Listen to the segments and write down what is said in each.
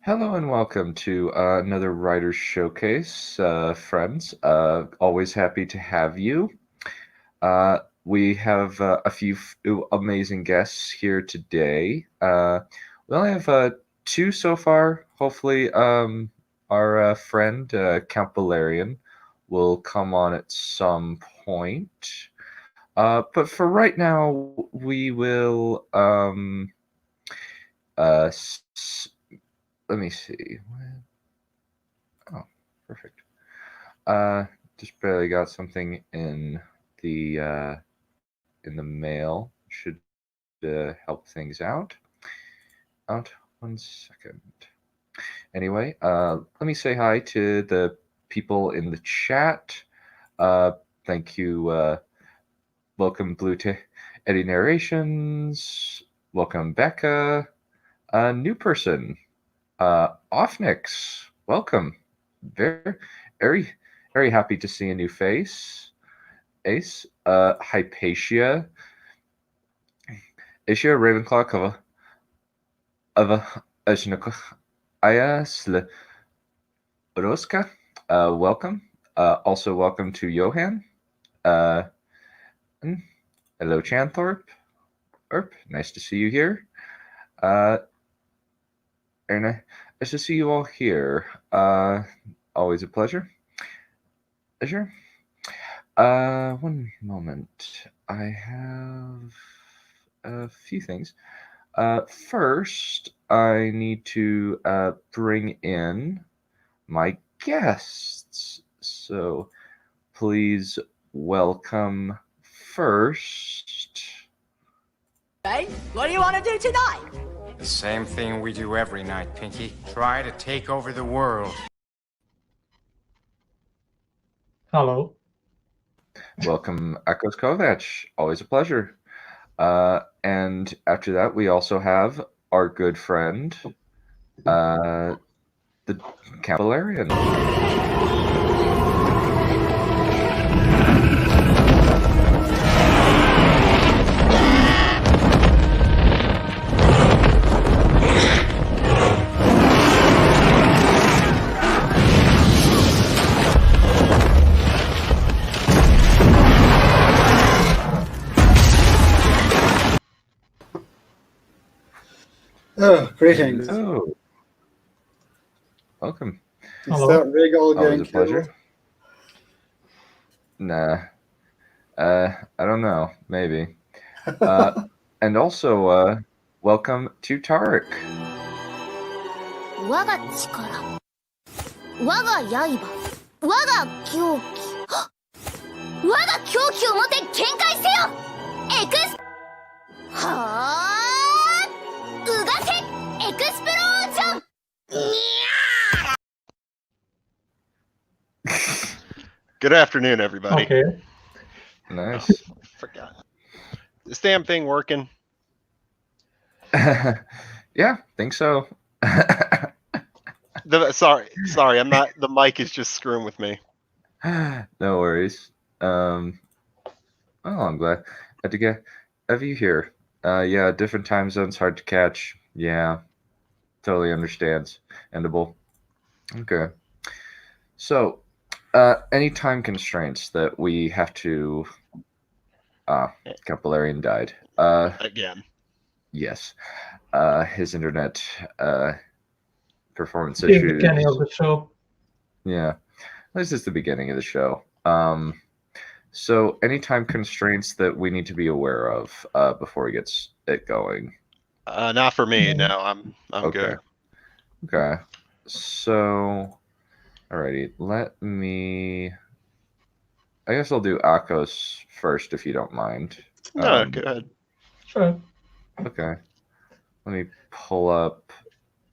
Hello and welcome to another Writer's Showcase, friends. Always happy to have you. We have a few amazing guests here today. We only have two so far. Hopefully, our friend Count Valerian will come on at some point. But for right now, we will. Let me see. Oh, perfect. Just barely got something in the mail. Should help things out. Out 1 second. Anyway, let me say hi to the people in the chat. Thank you. Welcome, Eddie Narrations. Welcome, Becca. New person. Offnix, welcome. Very, very, very happy to see a new face. Ace, Hypatia, Asia Ravenclaw cover of Aya Roska. Welcome. Also welcome to Johan. Hello, Chanthorpe. Nice to see you here. Very nice to see you all here. Always a pleasure. Sure. One moment. I have a few things. First, I need to bring in my guests. So please welcome first. Hey, what do you want to do tonight? The same thing we do every night, Pinky. Try to take over the world. Hello. Welcome, Akos Kovac. Always a pleasure. And after that, we also have our good friend, the Count Valerian. Oh, greetings. Oh, welcome. Is that rig all Always getting a pleasure. killed? Nah, I don't know. Maybe. And also, welcome to Tarek. 我が力、我が刃、我が狂気、我が狂気をもて見解せよ。エクスはあ、うがせエクスプロージョン。Good afternoon, everybody. Okay. Nice. Forgot. This damn thing working? Yeah, think so. Sorry, I'm not. The mic is just screwing with me. No worries. Oh, I'm glad to have you here. Yeah, different time zones, hard to catch. Yeah, totally understands. Endable. Okay. So, any time constraints that we have to... Count Valerian died. Again. Yes. His internet performance issues. The beginning of the show. Yeah. This is the beginning of the show. So any time constraints that we need to be aware of before he gets it going? Not for me. No, I'm Okay. good. Okay. So, alrighty. Let me... I guess I'll do Akos first, if you don't mind. No, good. Sure. Okay. Let me pull up.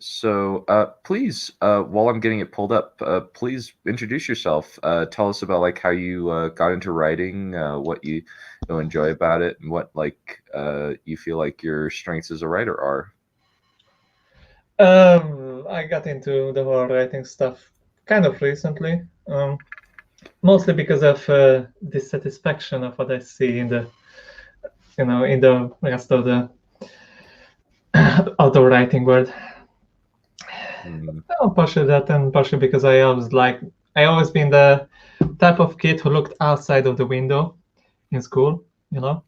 So, please, while I'm getting it pulled up, please introduce yourself. Tell us about like how you got into writing, what you enjoy about it, and what like you feel like your strengths as a writer are. I got into the whole writing stuff kind of recently, mostly because of dissatisfaction of what I see in the, in the rest of the auto writing world. Oh, partially that, and partially because I always been the type of kid who looked outside of the window in school, you know,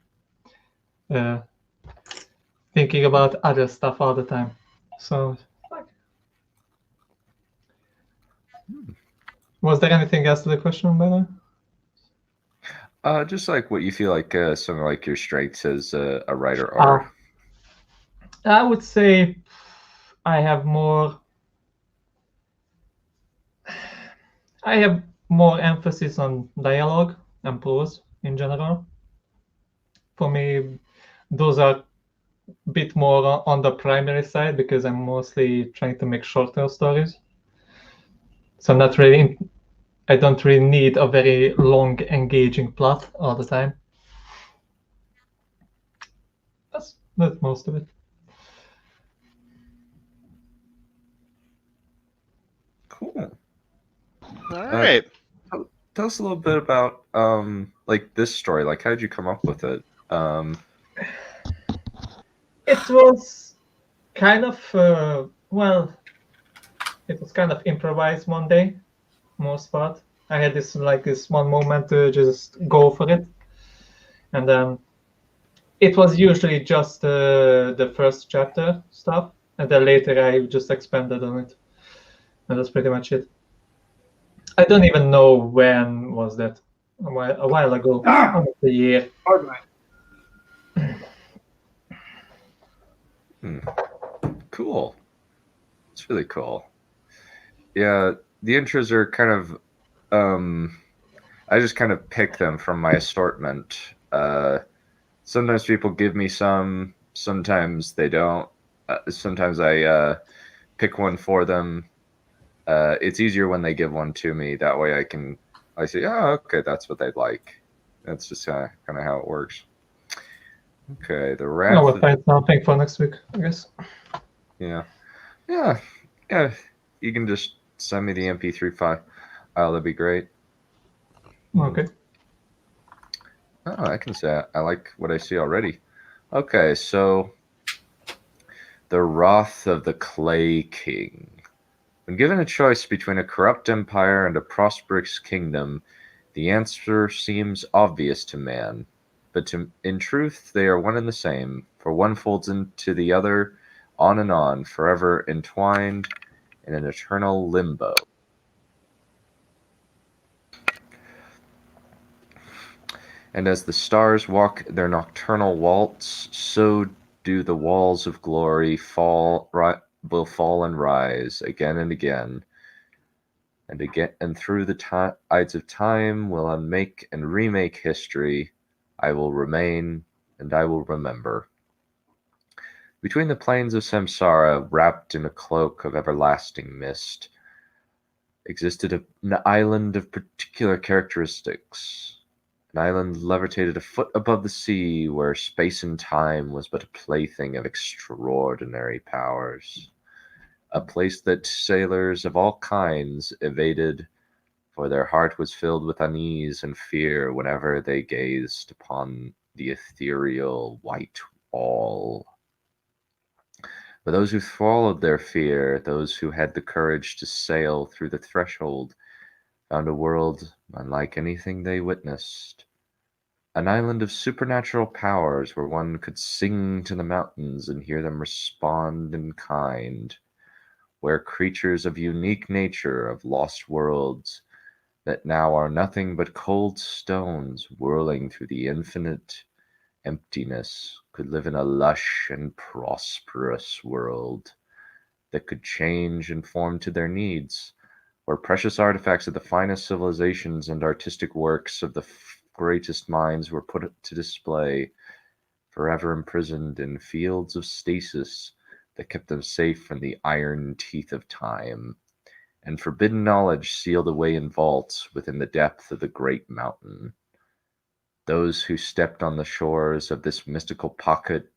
thinking about other stuff all the time. So, was there anything else to the question, by the way? Just like what you feel like some of like your strengths as a writer are. I would say I have more emphasis on dialogue and prose in general. For me, those are a bit more on the primary side because I'm mostly trying to make shorter stories. So I don't really need a very long, engaging plot all the time. That's most of it. Cool. All right. Tell us a little bit about like this story. Like, how did you come up with it? It was kind of it was kind of improvised one day, most part. I had this one moment to just go for it, and it was usually just the first chapter stuff, and then later I just expanded on it, and that's pretty much it. I don't even know when was that. A while ago, almost a year. Cool. It's really cool. Yeah, the intros are kind of I just kind of pick them from my assortment. Sometimes people give me some, sometimes they don't. Sometimes I pick one for them. It's easier when they give one to me. That way I say, oh, okay, that's what they'd like. That's just kind of how it works. Okay, the Wrath. I will find something for next week, I guess. Yeah. You can just send me the MP3 file. That'd be great. Okay. Oh, I can say I like what I see already. Okay, so the Wrath of the Clay King. When given a choice between a corrupt empire and a prosperous kingdom, the answer seems obvious to man. But in truth, they are one and the same, for one folds into the other, on and on, forever entwined in an eternal limbo. And as the stars walk their nocturnal waltz, so do the walls of glory will fall and rise again and again. And again, and through the tides of time will unmake and remake history. I will remain, and I will remember. Between the plains of Samsara, wrapped in a cloak of everlasting mist, existed an island of particular characteristics. An island levitated a foot above the sea, where space and time was but a plaything of extraordinary powers. A place that sailors of all kinds evaded, for their heart was filled with unease and fear whenever they gazed upon the ethereal white wall. For those who followed their fear, those who had the courage to sail through the threshold, found a world unlike anything they witnessed. An island of supernatural powers where one could sing to the mountains and hear them respond in kind, where creatures of unique nature of lost worlds that now are nothing but cold stones whirling through the infinite emptiness could live in a lush and prosperous world that could change and form to their needs, where precious artifacts of the finest civilizations and artistic works of the greatest minds were put to display, forever imprisoned in fields of stasis that kept them safe from the iron teeth of time, and forbidden knowledge sealed away in vaults within the depth of the great mountain. Those who stepped on the shores of this mystical pocket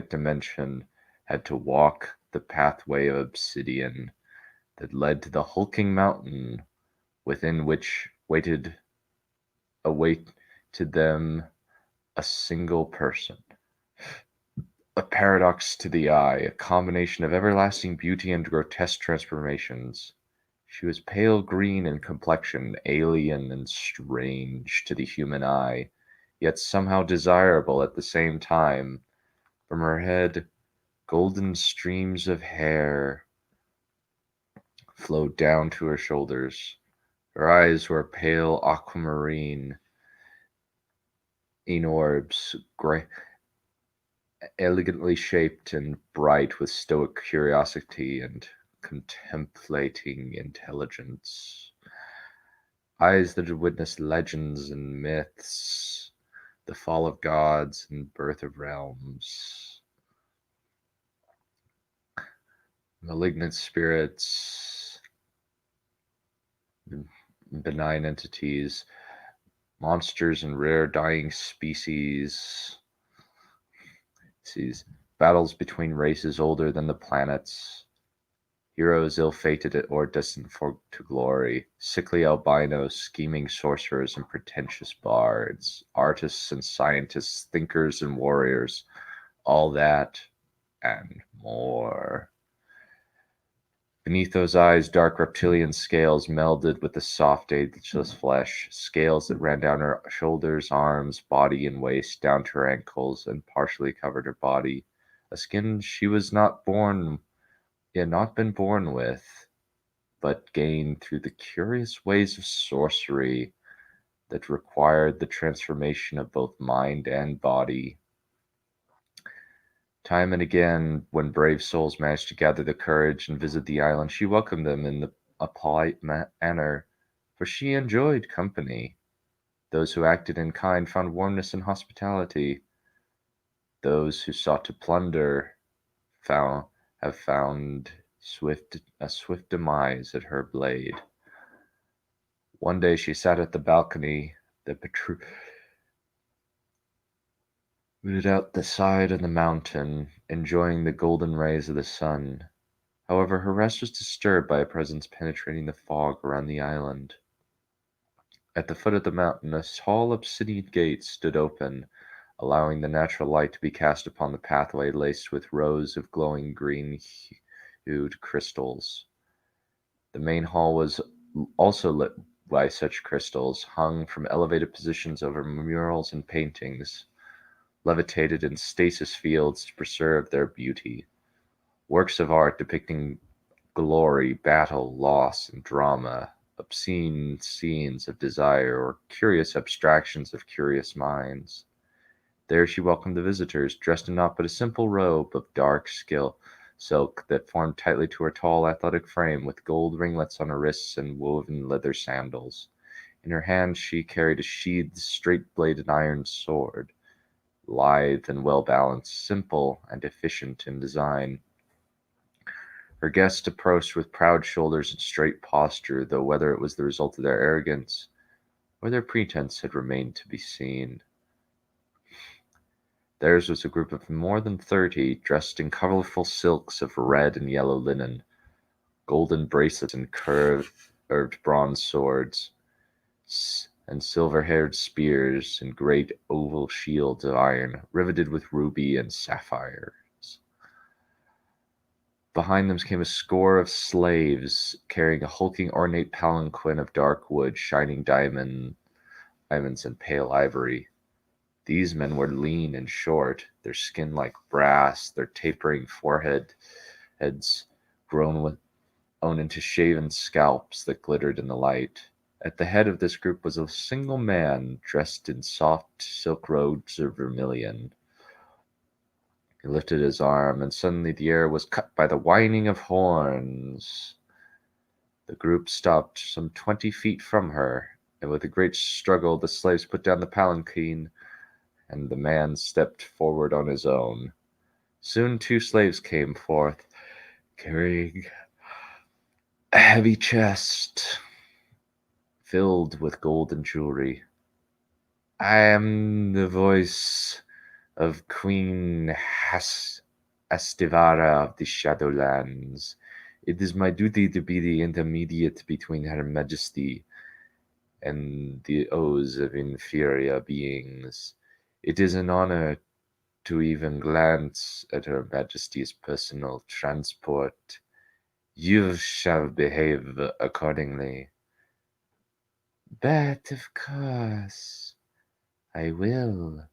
dimension had to walk the pathway of obsidian that led to the hulking mountain within which awaited them a single person. a paradox to the eye, a combination of everlasting beauty and grotesque transformations. She was pale green in complexion, alien and strange to the human eye, yet somehow desirable at the same time. From her head, golden streams of hair flowed down to her shoulders. Her eyes were pale aquamarine, in orbs, elegantly shaped and bright with stoic curiosity and contemplating intelligence. Eyes that had witnessed legends and myths, the fall of gods and birth of realms, malignant spirits, benign entities, monsters and rare dying species. Sees battles between races older than the planets, heroes ill-fated or destined to glory, sickly albinos, scheming sorcerers and pretentious bards, artists and scientists, thinkers and warriors, all that and more. Beneath those eyes, dark reptilian scales melded with the soft, ageless flesh, scales that ran down her shoulders, arms, body, and waist, down to her ankles, and partially covered her body. A skin she was not been born with, but gained through the curious ways of sorcery that required the transformation of both mind and body. Time and again, when brave souls managed to gather the courage and visit the island, she welcomed them in a polite manner, for she enjoyed company. Those who acted in kind found warmness and hospitality. Those who sought to plunder have found a swift demise at her blade. One day she sat at the balcony that rooted out the side of the mountain, enjoying the golden rays of the sun. However, her rest was disturbed by a presence penetrating the fog around the island. At the foot of the mountain, a tall obsidian gate stood open, allowing the natural light to be cast upon the pathway laced with rows of glowing green-hued crystals. The main hall was also lit by such crystals, hung from elevated positions over murals and paintings, levitated in stasis fields to preserve their beauty. Works of art depicting glory, battle, loss, and drama, obscene scenes of desire, or curious abstractions of curious minds. There she welcomed the visitors, dressed in naught but a simple robe of dark silk that formed tightly to her tall, athletic frame, with gold ringlets on her wrists and woven leather sandals. In her hand she carried a sheathed, straight-bladed iron sword, lithe and well-balanced, simple and efficient in design. Her guests approached with proud shoulders and straight posture, though whether it was the result of their arrogance or their pretense had remained to be seen. Theirs was a group of more than 30, dressed in colorful silks of red and yellow linen, golden bracelets and curved bronze swords, and silver-haired spears and great oval shields of iron, riveted with ruby and sapphires. Behind them came a score of slaves, carrying a hulking ornate palanquin of dark wood, shining diamonds and pale ivory. These men were lean and short, their skin like brass, their tapering foreheads grown into shaven scalps that glittered in the light. At the head of this group was a single man, dressed in soft silk robes of vermilion. He lifted his arm, and suddenly the air was cut by the whining of horns. The group stopped some 20 feet from her, and with a great struggle the slaves put down the palanquin, and the man stepped forward on his own. Soon 2 slaves came forth, carrying a heavy chest filled with gold and jewelry. "I am the voice of Queen Hastivara of the Shadowlands. It is my duty to be the intermediate between Her Majesty and the oaths of inferior beings. It is an honor to even glance at Her Majesty's personal transport, you shall behave accordingly. But of course, I will.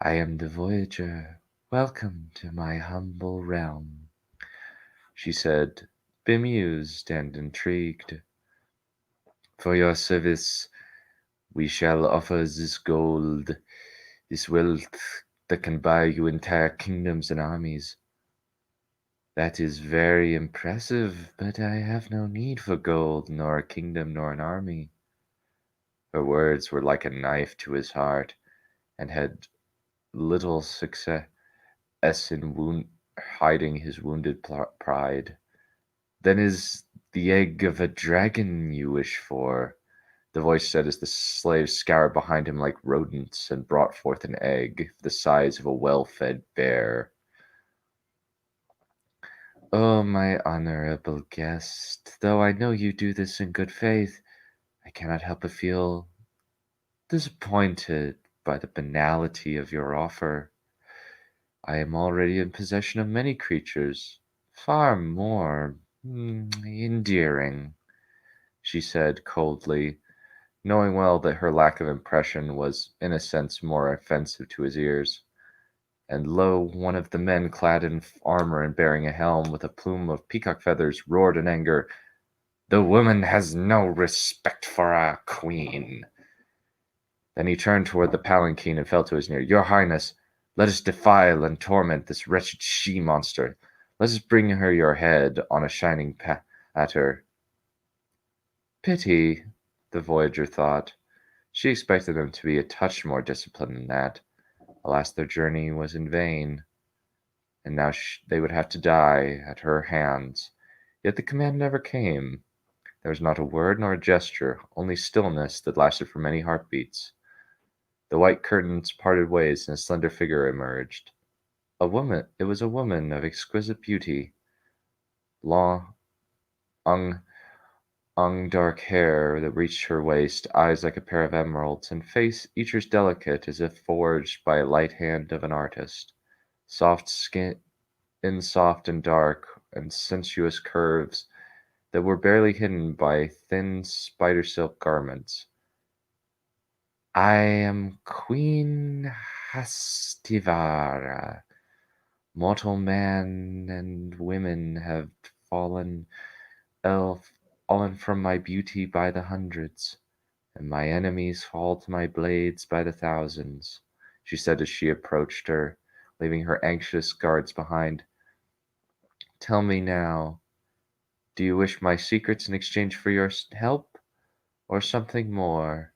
I am the Voyager. Welcome to my humble realm, she said, bemused and intrigued. For your service, we shall offer this gold, this wealth that can buy you entire kingdoms and armies. That is very impressive, but I have no need for gold, nor a kingdom, nor an army. Her words were like a knife to his heart, and had little success in hiding his wounded pride. Then is the egg of a dragon you wish for? The voice said as the slaves scoured behind him like rodents and brought forth an egg the size of a well-fed bear. Oh, my honorable guest, though I know you do this in good faith, I cannot help but feel disappointed by the banality of your offer. I am already in possession of many creatures, far more endearing, she said coldly, knowing well that her lack of impression was in a sense more offensive to his ears. And lo, one of the men clad in armor and bearing a helm with a plume of peacock feathers roared in anger, "The woman has no respect for our queen." Then he turned toward the palanquin and fell to his knee. "Your Highness, let us defile and torment this wretched she-monster. Let us bring her your head on a shining platter." Pity, the Voyager thought. She expected him to be a touch more disciplined than that. Alas, their journey was in vain, and now they would have to die at her hands. Yet the command never came. There was not a word nor a gesture, only stillness that lasted for many heartbeats. The white curtains parted ways, and a slender figure emerged. A woman. It was a woman of exquisite beauty. Long, dark hair that reached her waist, eyes like a pair of emeralds, and face each as delicate as if forged by a light hand of an artist. Soft skin, soft and dark, and sensuous curves that were barely hidden by thin spider silk garments. "I am Queen Hastivara. Mortal man and women have fallen from my beauty by the hundreds, and my enemies fall to my blades by the thousands," she said as she approached her, leaving her anxious guards behind. "Tell me now, do you wish my secrets in exchange for your help, or something more?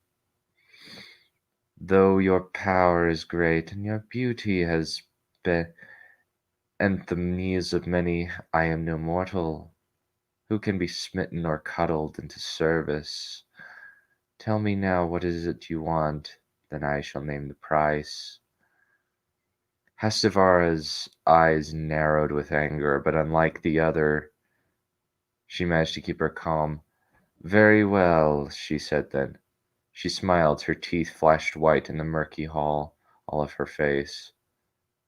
Though your power is great, and your beauty has been the muse of many, I am no mortal, who can be smitten or cuddled into service. Tell me now, what is it you want? Then I shall name the price." Hastivara's eyes narrowed with anger, but unlike the other, she managed to keep her calm. "Very well," she said then. She smiled, her teeth flashed white in the murky hall of her face.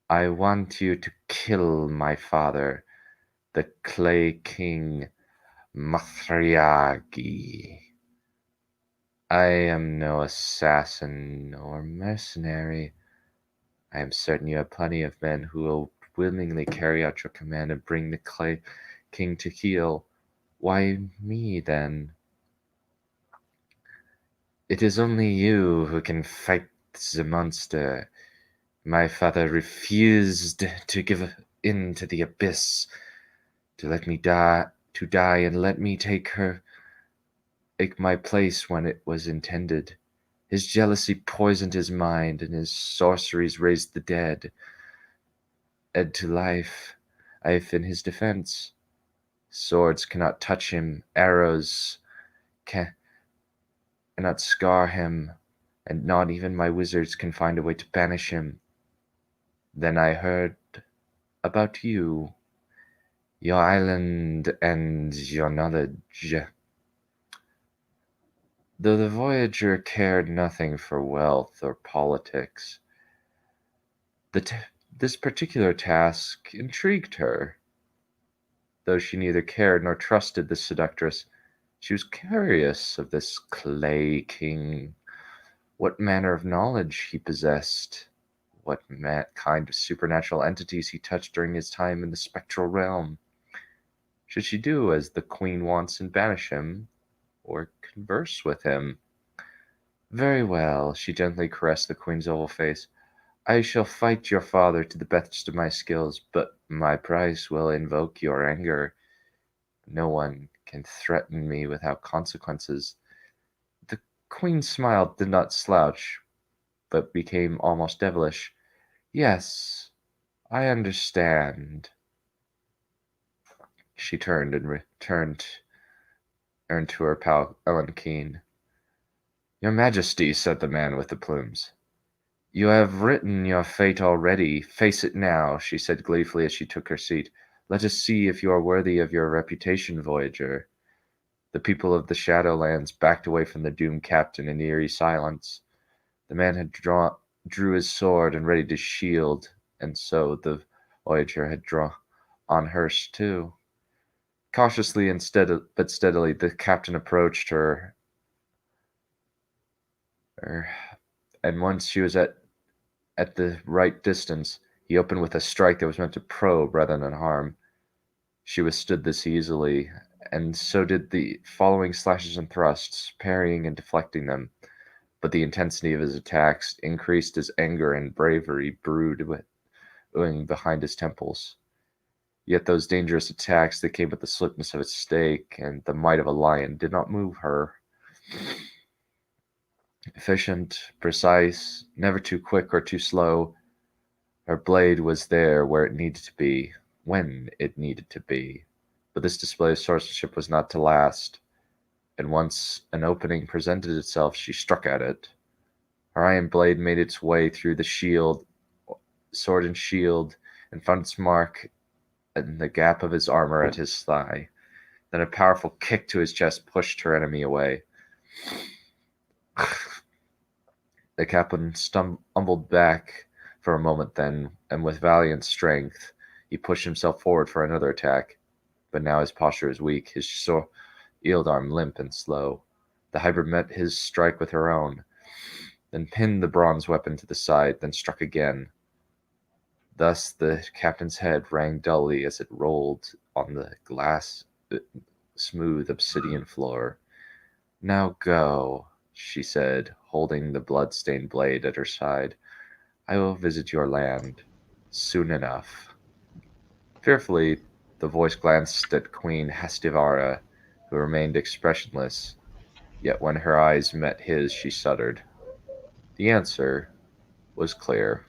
"I want you to kill my father, the Clay King Mathriagi. I am no assassin nor mercenary. I am certain you have plenty of men who will willingly carry out your command and bring the Clay King to heel. Why me, then? It is only you who can fight the monster. My father refused to give in to the abyss, to let me die, and let me take my place when it was intended. His jealousy poisoned his mind, and his sorceries raised the dead to life. I have in his defense. Swords cannot touch him, arrows cannot scar him, and not even my wizards can find a way to banish him. Then I heard about you, your island, and your knowledge." Though the Voyager cared nothing for wealth or politics, the This particular task intrigued her. Though she neither cared nor trusted the seductress, she was curious of this clay king, what manner of knowledge he possessed, what kind of supernatural entities he touched during his time in the spectral realm. Should she do as the queen wants and banish him, or converse with him? Very well, she gently caressed the queen's oval face. I shall fight your father to the best of my skills, but my price will invoke your anger. No one can threaten me without consequences. The queen's smile did not slouch, but became almost devilish. Yes, I understand. She turned and turned to her pal Ellen Keen. Your Majesty, said the man with the plumes. You have written your fate already. Face it now, she said gleefully as she took her seat. Let us see if you are worthy of your reputation, voyager. The people of the Shadowlands backed away from the doomed captain in eerie silence. The man had drew his sword and readied his shield, and so the voyager had drawn on hers too. Cautiously but steadily, the captain approached her, and once she was at the right distance, he opened with a strike that was meant to probe rather than harm. She withstood this easily, and so did the following slashes and thrusts, parrying and deflecting them. But the intensity of his attacks increased as anger and bravery brewing behind his temples. Yet those dangerous attacks that came with the swiftness of a snake and the might of a lion did not move her. Efficient, precise, never too quick or too slow, her blade was there where it needed to be, when it needed to be. But this display of swordsmanship was not to last, and once an opening presented itself, she struck at it. Her iron blade made its way through the sword and shield, and found its mark in the gap of his armor at his thigh. Then a powerful kick to his chest pushed her enemy away. The captain stumbled back for a moment then, and with valiant strength, he pushed himself forward for another attack. But now his posture was weak, his shield arm limp and slow. The hybrid met his strike with her own, then pinned the bronze weapon to the side, then struck again. Thus the captain's head rang dully as it rolled on the smooth obsidian floor. Now go, she said, holding the blood-stained blade at her side. I will visit your land soon enough. Fearfully, the voice glanced at Queen Hastivara, who remained expressionless, yet when her eyes met his, she shuddered. The answer was clear.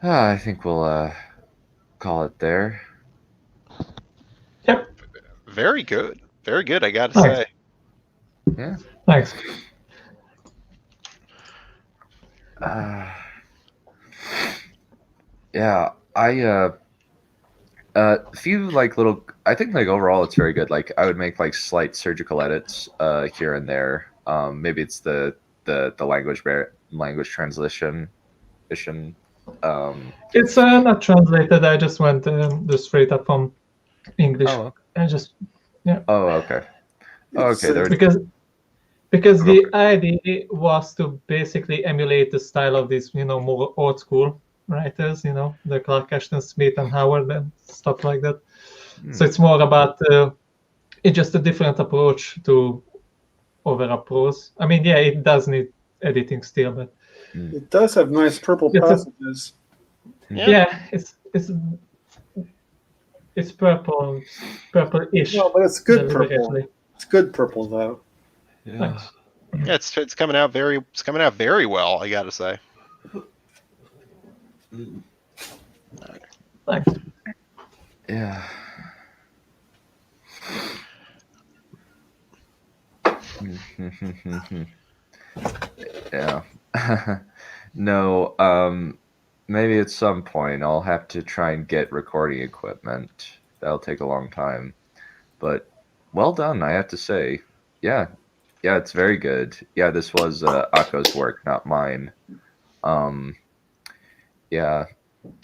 I think we'll call it there. Yep. Very good. Very good, I gotta Nice. say. Yeah. Thanks. Yeah, a few little. I think overall it's very good. I would make slight surgical edits here and there. Maybe it's the language translation. It's not translated. I just went straight up from English. Oh, okay. I just Oh, okay. Okay, there. Because the idea was to basically emulate the style of these, more old school writers, the Clark Ashton Smith and Howard and stuff like that. So it's more about it's just a different approach to overall prose. I mean, yeah, it does need editing still, but it does have nice purple passages. Yeah, it's purple-ish. No, but it's good purple. It's good purple though. Yeah. Yeah, it's coming out very well, I gotta say. Thanks. Yeah. Yeah. No, maybe at some point I'll have to try and get recording equipment. That'll take a long time. But well done, I have to say. Yeah, it's very good. Yeah, this was Akko's work, not mine. Yeah.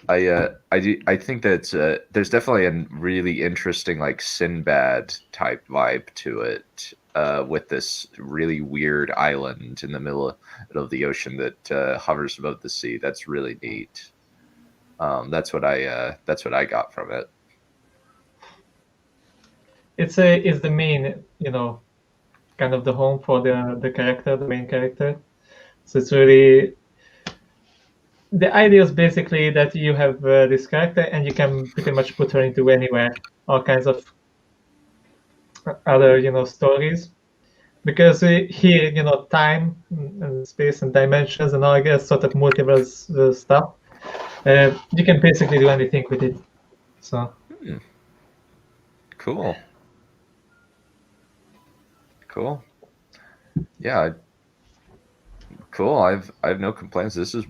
I think that there's definitely a really interesting like Sinbad type vibe to it, with this really weird island in the middle of the ocean that hovers above the sea. That's really neat. That's what I got from it. It's the main, kind of the home for the character, the main character. So it's really the idea is basically that you have this character and you can pretty much put her into anywhere, all kinds of other stories. Because here, time and space and dimensions and all that sort of multiverse stuff, you can basically do anything with it. So Cool. Cool. Yeah. Cool. I have no complaints. This is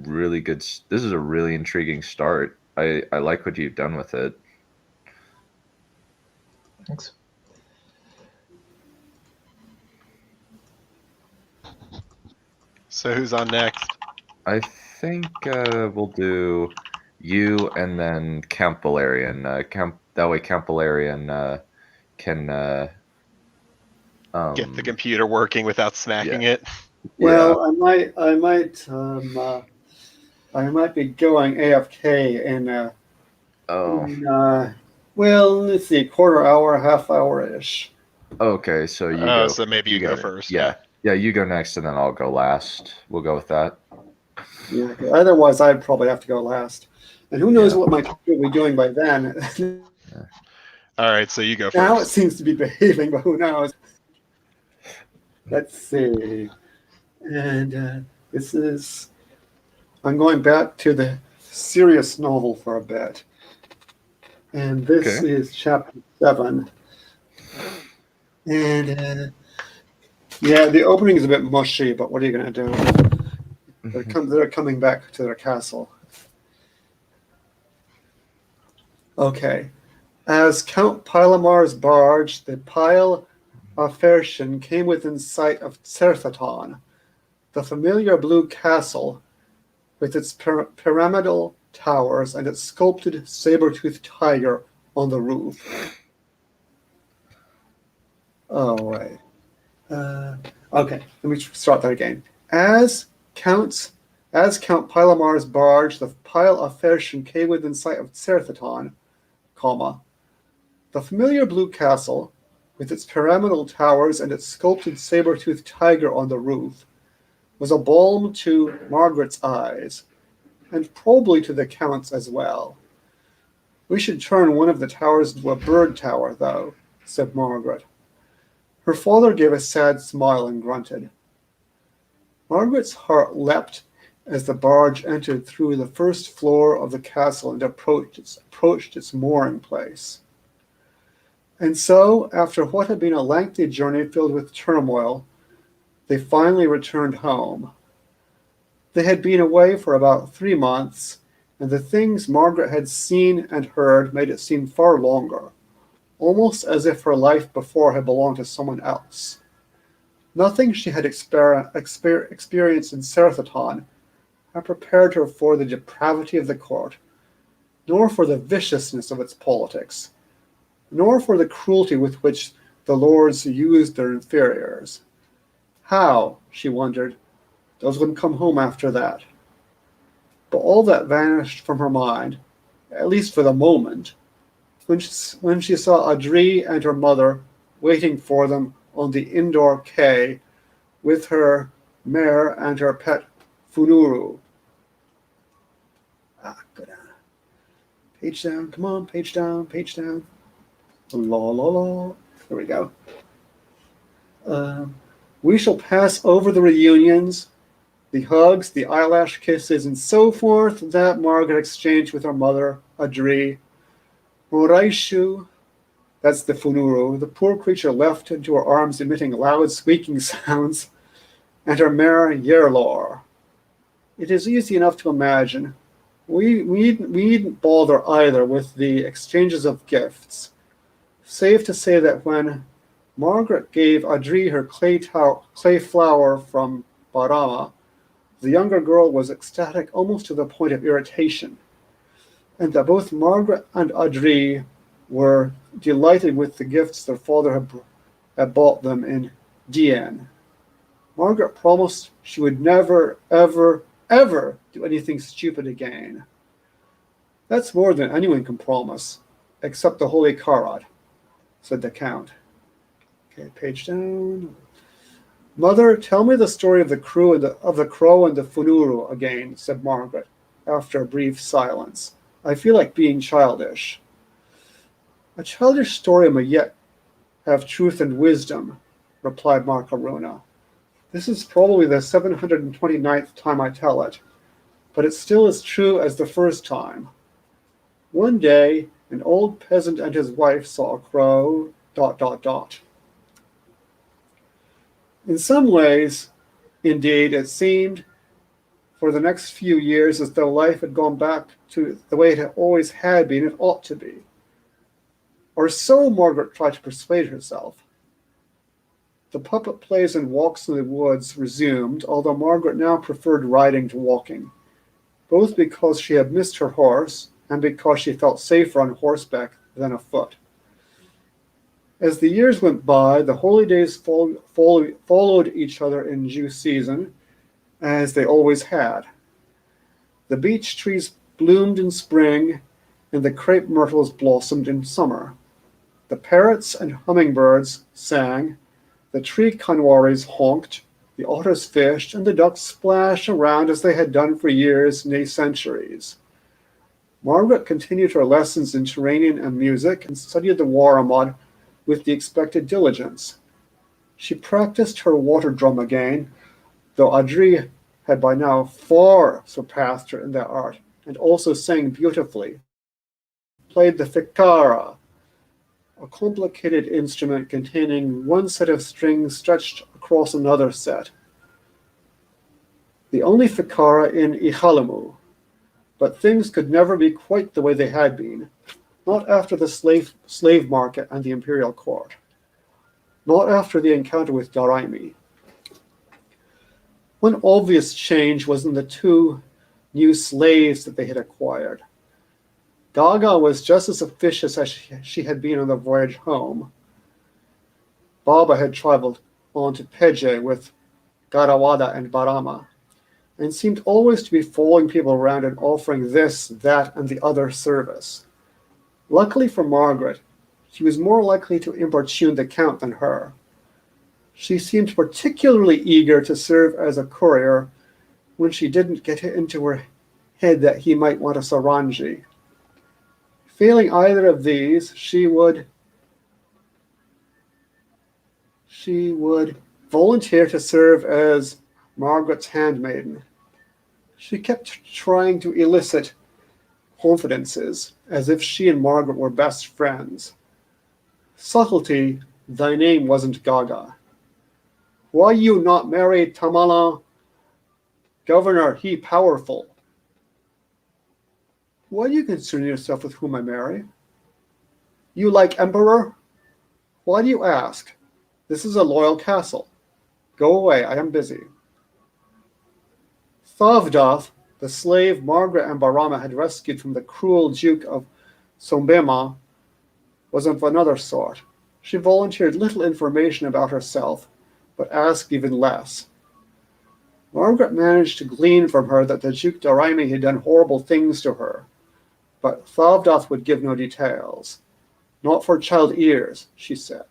really good. This is a really intriguing start. I like what you've done with it. thanks. So who's on next? I think we'll do you and then Count Valerian. That way Count Valerian can Get the computer working without smacking it. Well, I might be going AFK in well, let's see, quarter hour, half hour ish. Okay, so you go. So maybe you go first. Yeah, you go next, and then I'll go last. We'll go with that. Yeah, otherwise I'd probably have to go last. And who knows what my computer will be doing by then. All right, so you go first. Now it seems to be behaving, but who knows? Let's see. And this is... I'm going back to the serious novel for a bit. And this is chapter 7. And yeah, the opening is a bit mushy, but what are you going to do? They're coming back to their castle. Okay. As Count Pylamar's barge, the Pile of Fershin, came within sight of Tserthaton, the familiar blue castle with its pyramidal towers and its sculpted saber-toothed tiger on the roof. Oh, wait. Okay, let me start that again. As Count Pylamar's barge, the Pile of Fershin, came within sight of Tserthaton, the familiar blue castle, with its pyramidal towers and its sculpted saber-toothed tiger on the roof, was a balm to Margaret's eyes, and probably to the Count's as well. We should turn one of the towers into a bird tower, though, said Margaret. Her father gave a sad smile and grunted. Margaret's heart leapt as the barge entered through the first floor of the castle and approached its mooring place. And so, after what had been a lengthy journey filled with turmoil, they finally returned home. They had been away for about 3 months, and the things Margaret had seen and heard made it seem far longer, almost as if her life before had belonged to someone else. Nothing she had experienced in Tserthaton had prepared her for the depravity of the court, nor for the viciousness of its politics, nor for the cruelty with which the lords used their inferiors. How, she wondered, does one come home after that? But all that vanished from her mind, at least for the moment, when she saw Adri and her mother waiting for them on the indoor quay with her mare and her pet Funuru. Go down. Page down, come on, page down, page down. La la la. There we go. We shall pass over the reunions, the hugs, the eyelash kisses, and so forth that Margaret exchanged with her mother, Adri. Moraishu, that's the Funuru, the poor creature left into her arms emitting loud squeaking sounds, and her mare, Yerlor. It is easy enough to imagine. We needn't bother either with the exchanges of gifts, save to say that when Margaret gave Adri her clay flower from Barama, The younger girl was ecstatic almost to the point of irritation, and that both Margaret and Audrey were delighted with the gifts their father had bought them in Diane. Margaret promised she would never, ever, ever do anything stupid again. That's more than anyone can promise, except the Holy Karad, said the Count. Okay, page down. Mother, tell me the story of the Crow and the Funuru again, said Margaret, after a brief silence. I feel like being childish. A childish story may yet have truth and wisdom, replied Markaruna. This is probably the 729th time I tell it, but it's still as true as the first time. One day, an old peasant and his wife saw a crow, ... In some ways, indeed, it seemed for the next few years as though life had gone back to the way it always had been, it ought to be. Or so Margaret tried to persuade herself. The puppet plays and walks in the woods resumed, although Margaret now preferred riding to walking, both because she had missed her horse and because she felt safer on horseback than afoot. As the years went by, the holy days followed each other in due season, as they always had. The beech trees bloomed in spring, and the crepe myrtles blossomed in summer. The parrots and hummingbirds sang, the tree kanwaris honked, the otters fished, and the ducks splashed around as they had done for years, nay centuries. Margaret continued her lessons in Turanian and music and studied the Waramod with the expected diligence. She practiced her water drum again, though Audrey had by now far surpassed her in that art, and also sang beautifully. Played the fikara, a complicated instrument containing one set of strings stretched across another set. The only fikara in Ichalamu, but things could never be quite the way they had been. Not after the slave market and the imperial court. Not after the encounter with Daraimi. One obvious change was in the two new slaves that they had acquired. Gaga was just as officious as she had been on the voyage home. Baba had traveled on to Peje with Garawada and Barama, and seemed always to be following people around and offering this, that, and the other service. Luckily for Margaret, she was more likely to importune the Count than her. She seemed particularly eager to serve as a courier when she didn't get it into her head that he might want a Sarangi. Failing either of these, she would volunteer to serve as Margaret's handmaiden. She kept trying to elicit confidences, as if she and Margaret were best friends. Subtlety, thy name wasn't Gaga. Why you not marry Tamala? Governor, he powerful. Why do you concern yourself with whom I marry? You like emperor? Why do you ask? This is a loyal castle. Go away, I am busy. Thavdath, the slave Margaret and Barama had rescued from the cruel Duke of Sombema, was of another sort. She volunteered little information about herself, but asked even less. Margaret managed to glean from her that the Duke Daraimi had done horrible things to her, but Thavdath would give no details. Not for child ears, she said.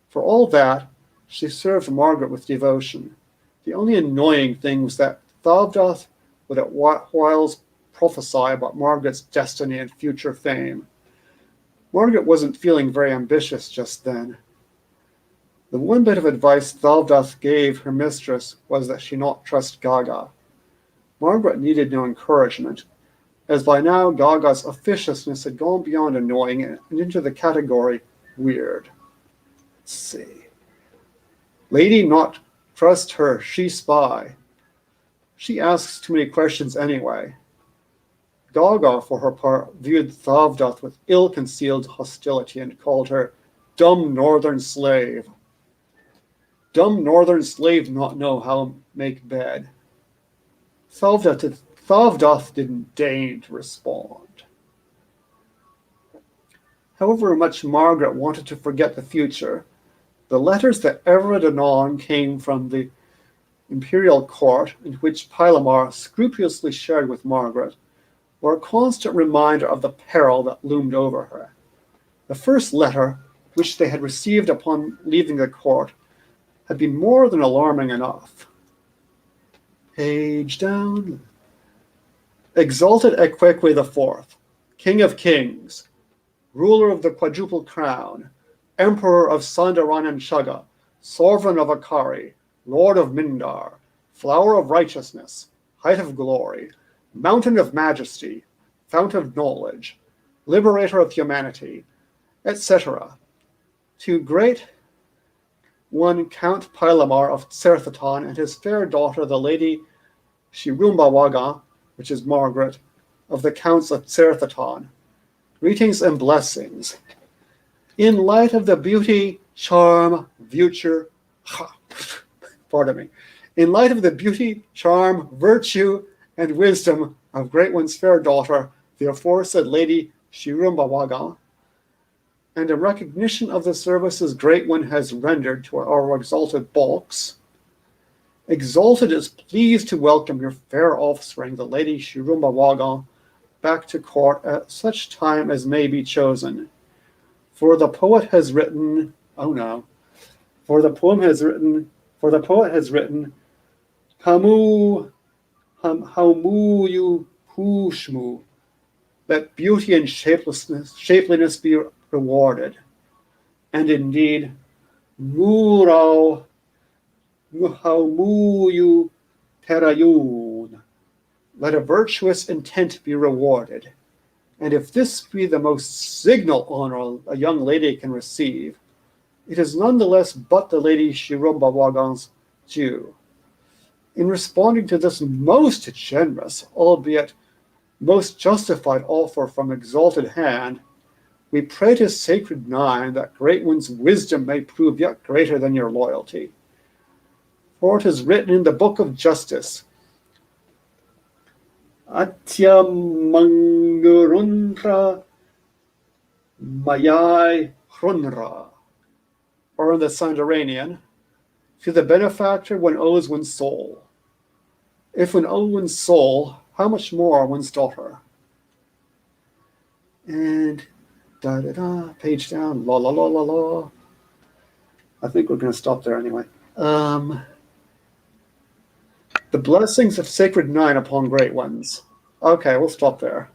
For all that, she served Margaret with devotion. The only annoying thing was that Thavdath would at whiles prophesy about Margaret's destiny and future fame. Margaret wasn't feeling very ambitious just then. The one bit of advice Thavdath gave her mistress was that she not trust Gaga. Margaret needed no encouragement, as by now Gaga's officiousness had gone beyond annoying and into the category weird. Let's see. Lady not trust her, she spy. She asks too many questions anyway. Gaga, for her part, viewed Thavdath with ill-concealed hostility and called her dumb northern slave. Dumb northern slave not know how make bed. Thavdoth didn't deign to respond. However much Margaret wanted to forget the future, the letters that ever and anon came from the imperial court, in which Pylamar scrupulously shared with Margaret, were a constant reminder of the peril that loomed over her. The first letter, which they had received upon leaving the court, had been more than alarming enough. Page down. Exalted Equeque IV, King of Kings, ruler of the quadruple crown, emperor of Sandaran and Shaga, sovereign of Akari, lord of Mindar, flower of righteousness, height of glory, mountain of majesty, fount of knowledge, liberator of humanity, etc. To great one Count Pylamar of Tserthaton and his fair daughter, the Lady Shirumbawaga, which is Margaret, of the Counts of Tserthaton. Greetings and blessings. In light of the beauty, charm, virtue, in light of the beauty, charm, virtue, and wisdom of Great One's fair daughter, the aforesaid Lady Shirumbawaga, and in recognition of the services Great One has rendered to our exalted bulks, Exalted is pleased to welcome your fair offspring, the Lady Shirumbawaga, back to court at such time as may be chosen. For the poet has written, Hamu you Pushmu, that beauty and shapeliness be rewarded. And indeed, Murau Muhamuyu Terayun, let a virtuous intent be rewarded. And if this be the most signal honor a young lady can receive, it is nonetheless but the Lady Shirumbawagan's due. In responding to this most generous, albeit most justified offer from exalted hand, we pray to Sacred Nine that Great One's wisdom may prove yet greater than your loyalty. For it is written in the Book of Justice, Atya Mangurunra Mayai Hrunra, or in the Sandaranian, to the benefactor one owes one's soul. If one owes one's soul, how much more one's daughter? And page down, la la la la la. I think we're going to stop there anyway. The blessings of Sacred Nine upon Great Ones. Okay, we'll stop there.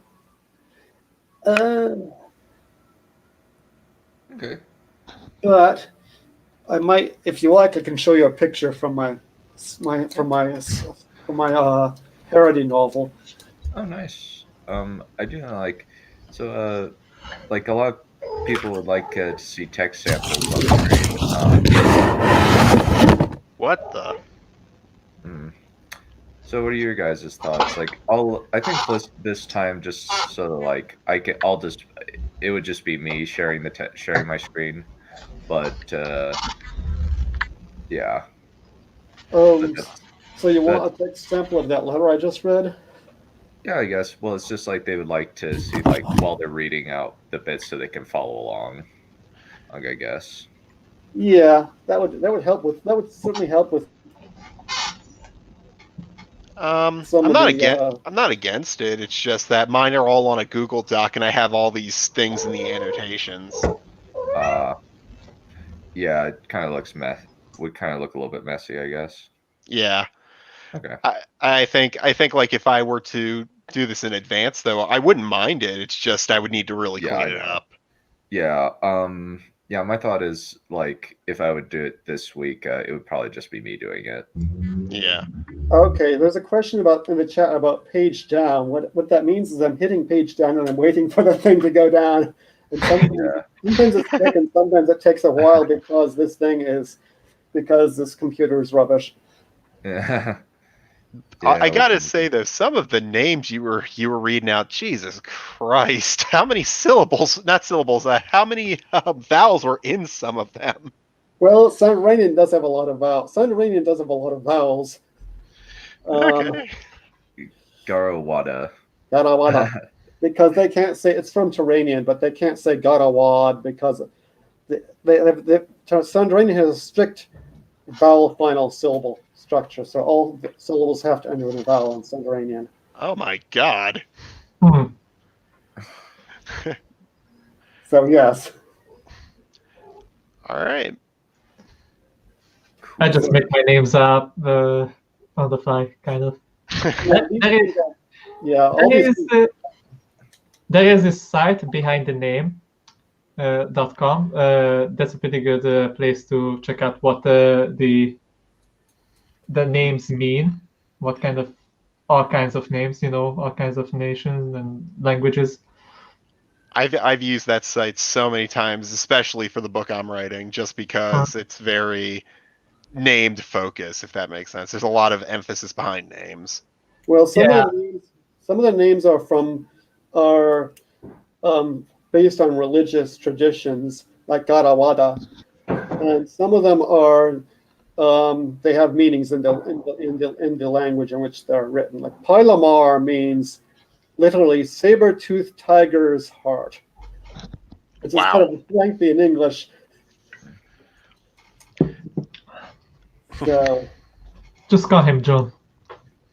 Okay. But I might, if you like, I can show you a picture from my parody novel. Oh, nice. I do like, so like a lot of people would like to see text samples on the screen. What the? So what are your guys' thoughts? Like, I think this time, just so that like it would just be me sharing sharing my screen, but yeah. So you want a text sample of that letter I just read? Yeah, I guess. Well, it's just like they would like to see like while they're reading out the bits so they can follow along. Like, I guess. Yeah, that would certainly help with. I'm not against it. It's just that mine are all on a Google Doc, and I have all these things in the annotations. Yeah, it kind of looks would kind of look a little bit messy, I guess. Yeah. Okay. I think like if I were to do this in advance, though, I wouldn't mind it. It's just I would need to really clean it up. Yeah. Yeah. My thought is like if I would do it this week, it would probably just be me doing it. Yeah. Okay. There's a question in the chat about page down. What that means is I'm hitting page down and I'm waiting for the thing to go down. And sometimes it's quick and sometimes it takes a while because this computer is rubbish. Yeah. I gotta say though, some of the names you were reading out, Jesus Christ, how many syllables? Not syllables. How many vowels were in some of them? Well, Sandaranian does have a lot of vowels. Okay. Garawada. Garawada. Because they can't say, it's from Turanian, but they can't say Garawad because Sandrinian has a strict vowel final syllable structure, so all the syllables have to end with a vowel in Sandrinian. Oh my god. Hmm. So yes. All right. I just make my names up on the fly, kind of. Yeah, all these There is this site behind the name .com. That's a pretty good place to check out what the names mean. What kind of all kinds of names, all kinds of nations and languages. I've used that site so many times, especially for the book I'm writing, just because it's very named focus, if that makes sense. There's a lot of emphasis behind names. Well, some of the names are based on religious traditions, like Garawada, and some of them are they have meanings in the language in which they're written. Like Pilamar means literally saber-toothed tiger's heart. It's just kind of lengthy in English. So just call him John.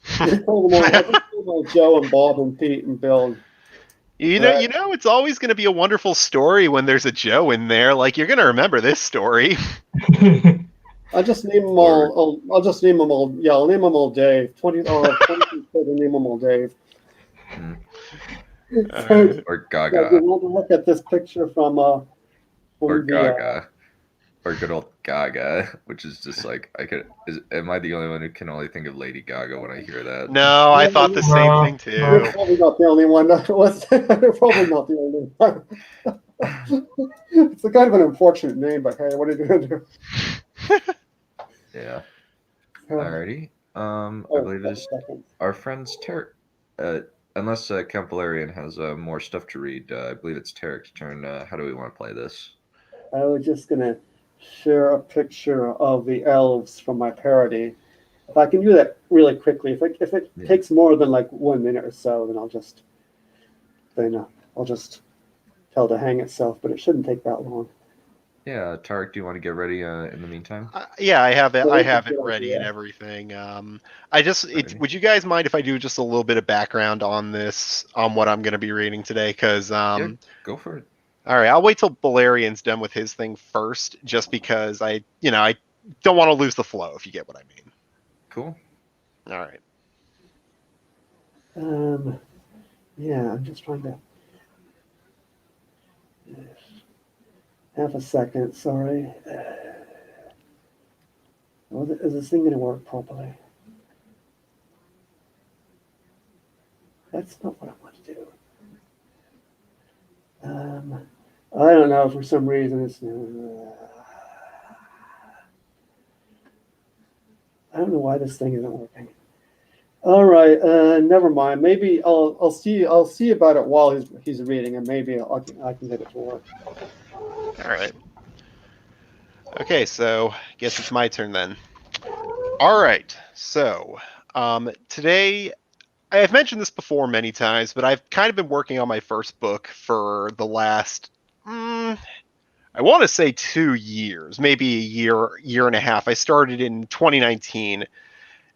Joe and Bob and Pete and Bill. You know, it's always going to be a wonderful story when there's a Joe in there. Like, you're going to remember this story. I'll just name them all. I'll just name them all. Yeah, I'll name them all Dave. 20 people name them all Dave. Or Gaga. Yeah, you want to look at this picture from or Gaga. Or good old Gaga, which is just like am I the only one who can only think of Lady Gaga when I hear that? No, I thought the same thing too. You're probably not the only one. You're probably not the only one. It's a kind of an unfortunate name, but hey, what are you gonna do? Yeah. Alrighty. I believe it's our friend's Tarek. Unless Count Valerian has more stuff to read, I believe it's Tarek's turn. How do we want to play this? I was just gonna share a picture of the elves from my parody. If I can do that really quickly, if it takes more than like 1 minute or so, then I'll just tell it to hang itself. But it shouldn't take that long. Yeah, Tarek, do you want to get ready in the meantime? Yeah, I have it. I have it ready and everything. Would you guys mind if I do just a little bit of background on this, on what I'm going to be reading today? Because yeah, go for it. All right, I'll wait till Valerian's done with his thing first, just because I don't want to lose the flow, if you get what I mean. Cool. All right. Yeah, I'm just trying to. Half a second, sorry. Is this thing going to work properly? That's not what I want to do. I don't know, for some reason it's I don't know why this thing isn't working. All right, never mind. Maybe I'll see about it while he's reading, and maybe I can get it to work. All right. Okay, so I guess it's my turn then. All right, so today I've mentioned this before many times, but I've kind of been working on my first book for the last, I want to say 2 years, maybe a year and a half. I started in 2019.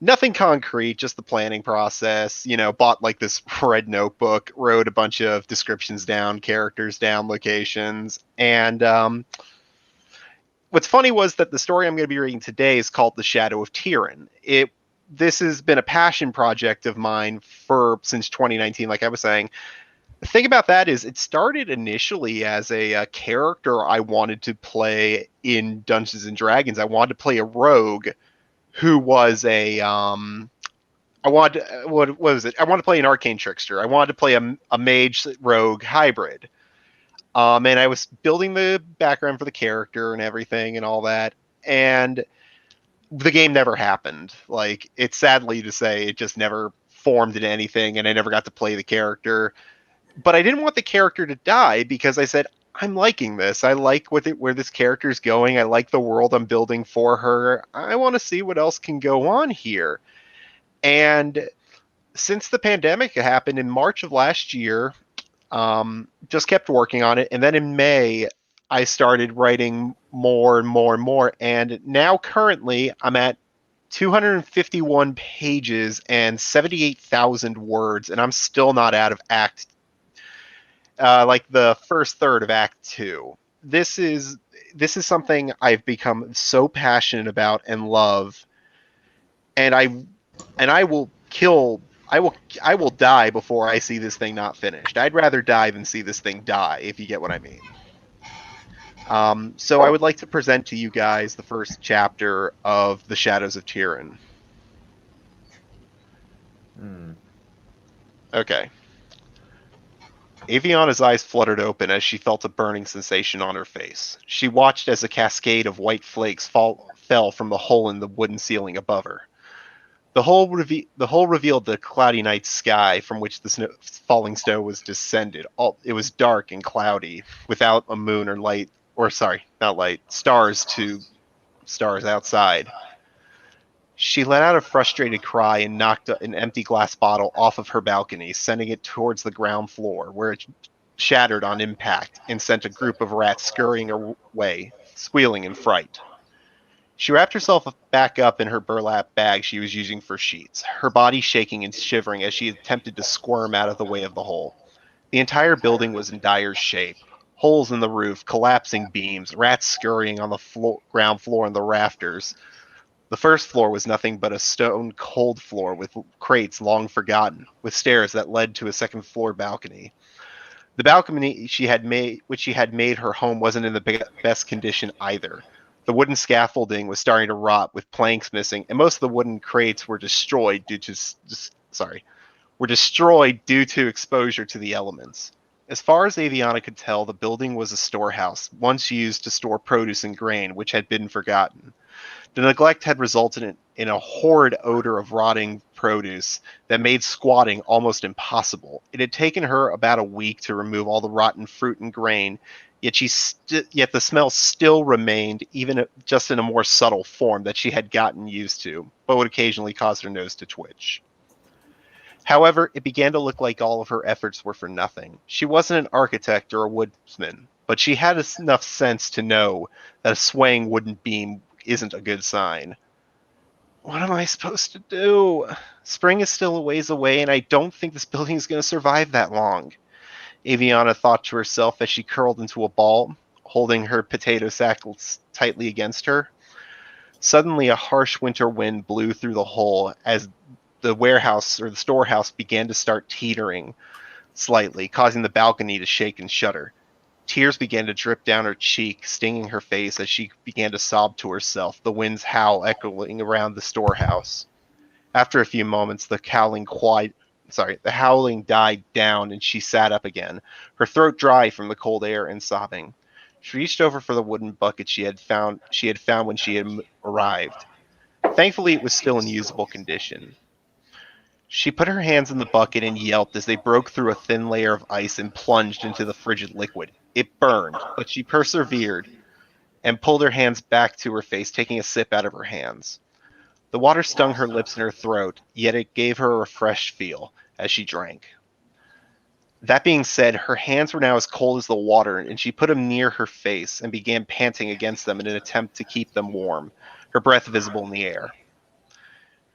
Nothing concrete, just the planning process. Bought like this red notebook, wrote a bunch of descriptions down, characters down, locations. And what's funny was that the story I'm going to be reading today is called The Shadow of Tyrin. This has been a passion project of mine since 2019, like I was saying. The thing about that is it started initially as a character I wanted to play in Dungeons and Dragons. I wanted to play a rogue who was what was it? I wanted to play an arcane trickster. I wanted to play a mage rogue hybrid. And I was building the background for the character and everything and all that. And the game never happened. Like, it's sadly to say, it just never formed into anything, and I never got to play the character. But I didn't want the character to die, because I said, I'm liking this. I like where this character's going. I like the world I'm building for her. I want to see what else can go on here. And since the pandemic happened in March of last year, just kept working on it. And then in May, I started writing more and more and more. And now currently I'm at 251 pages and 78,000 words, and I'm still not out of like the first third of Act 2. This is something I've become so passionate about and love, and I will die before I see this thing not finished. I'd rather die than see this thing die, if you get what I mean. So I would like to present to you guys the first chapter of The Shadows of Tyrin. Okay. Aviana's eyes fluttered open as she felt a burning sensation on her face. She watched as a cascade of white flakes fell from the hole in the wooden ceiling above her. The hole revealed the cloudy night sky from which the falling snow was descended. It was dark and cloudy, without a moon or light, or sorry, not light, stars outside. She let out a frustrated cry and knocked an empty glass bottle off of her balcony, sending it towards the ground floor, where it shattered on impact and sent a group of rats scurrying away, squealing in fright. She wrapped herself back up in her burlap bag she was using for sheets, her body shaking and shivering as she attempted to squirm out of the way of the hole. The entire building was in dire shape. Holes in the roof, collapsing beams, rats scurrying on the ground floor and the rafters. The first floor was nothing but a stone-cold floor with crates long forgotten, with stairs that led to a second-floor balcony. The balcony which she had made her home wasn't in the best condition either. The wooden scaffolding was starting to rot, with planks missing, and most of the wooden crates were destroyed due to exposure to the elements. As far as Aviana could tell, the building was a storehouse, once used to store produce and grain, which had been forgotten. The neglect had resulted in a horrid odor of rotting produce that made squatting almost impossible. It had taken her about a week to remove all the rotten fruit and grain, yet the smell still remained, even just in a more subtle form that she had gotten used to, but would occasionally cause her nose to twitch. However, it began to look like all of her efforts were for nothing. She wasn't an architect or a woodsman, but she had enough sense to know that a swaying wooden beam isn't a good sign. What am I supposed to do? Spring is still a ways away, and I don't think this building is going to survive that long. Aviana thought to herself as she curled into a ball, holding her potato sack tightly against her. Suddenly, a harsh winter wind blew through the hole as the warehouse or the storehouse began to start teetering slightly, causing the balcony to shake and shudder. Tears began to drip down her cheek, stinging her face as she began to sob to herself, the wind's howl echoing around the storehouse. After a few moments, the howling died down and she sat up again, her throat dry from the cold air and sobbing. She reached over for the wooden bucket she had found when she had arrived. Thankfully, it was still in usable condition. She put her hands in the bucket and yelped as they broke through a thin layer of ice and plunged into the frigid liquid. It burned, but she persevered and pulled her hands back to her face, taking a sip out of her hands. The water stung her lips and her throat, yet it gave her a refreshed feel as she drank. That being said, her hands were now as cold as the water, and she put them near her face and began panting against them in an attempt to keep them warm, her breath visible in the air.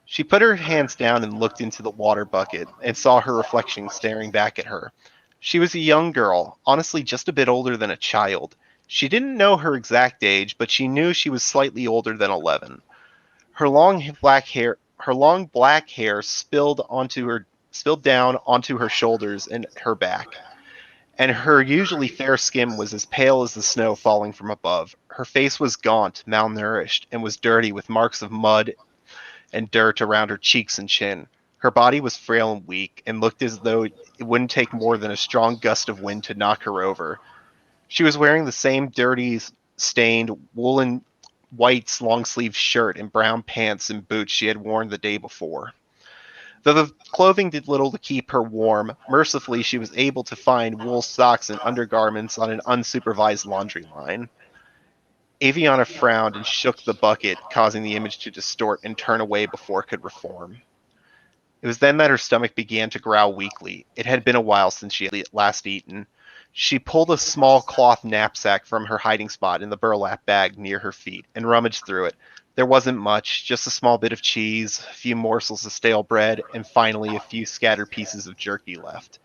She put her hands down and looked into the water bucket and saw her reflection staring back at her. She was a young girl, honestly just a bit older than a child. She didn't know her exact age, but she knew she was slightly older than 11. Her long black hair spilled down onto her shoulders and her back, and her usually fair skin was as pale as the snow falling from above. Her face was gaunt, malnourished, and was dirty with marks of mud and dirt around her cheeks and chin. Her body was frail and weak, and looked as though it wouldn't take more than a strong gust of wind to knock her over. She was wearing the same dirty, stained, woolen white long-sleeved shirt and brown pants and boots she had worn the day before. Though the clothing did little to keep her warm, mercifully she was able to find wool socks and undergarments on an unsupervised laundry line. Aviana frowned and shook the bucket, causing the image to distort and turn away before it could reform. It was then that her stomach began to growl weakly. It had been a while since she had last eaten. She pulled a small cloth knapsack from her hiding spot in the burlap bag near her feet and rummaged through it. There wasn't much, just a small bit of cheese, a few morsels of stale bread, and finally a few scattered pieces of jerky left.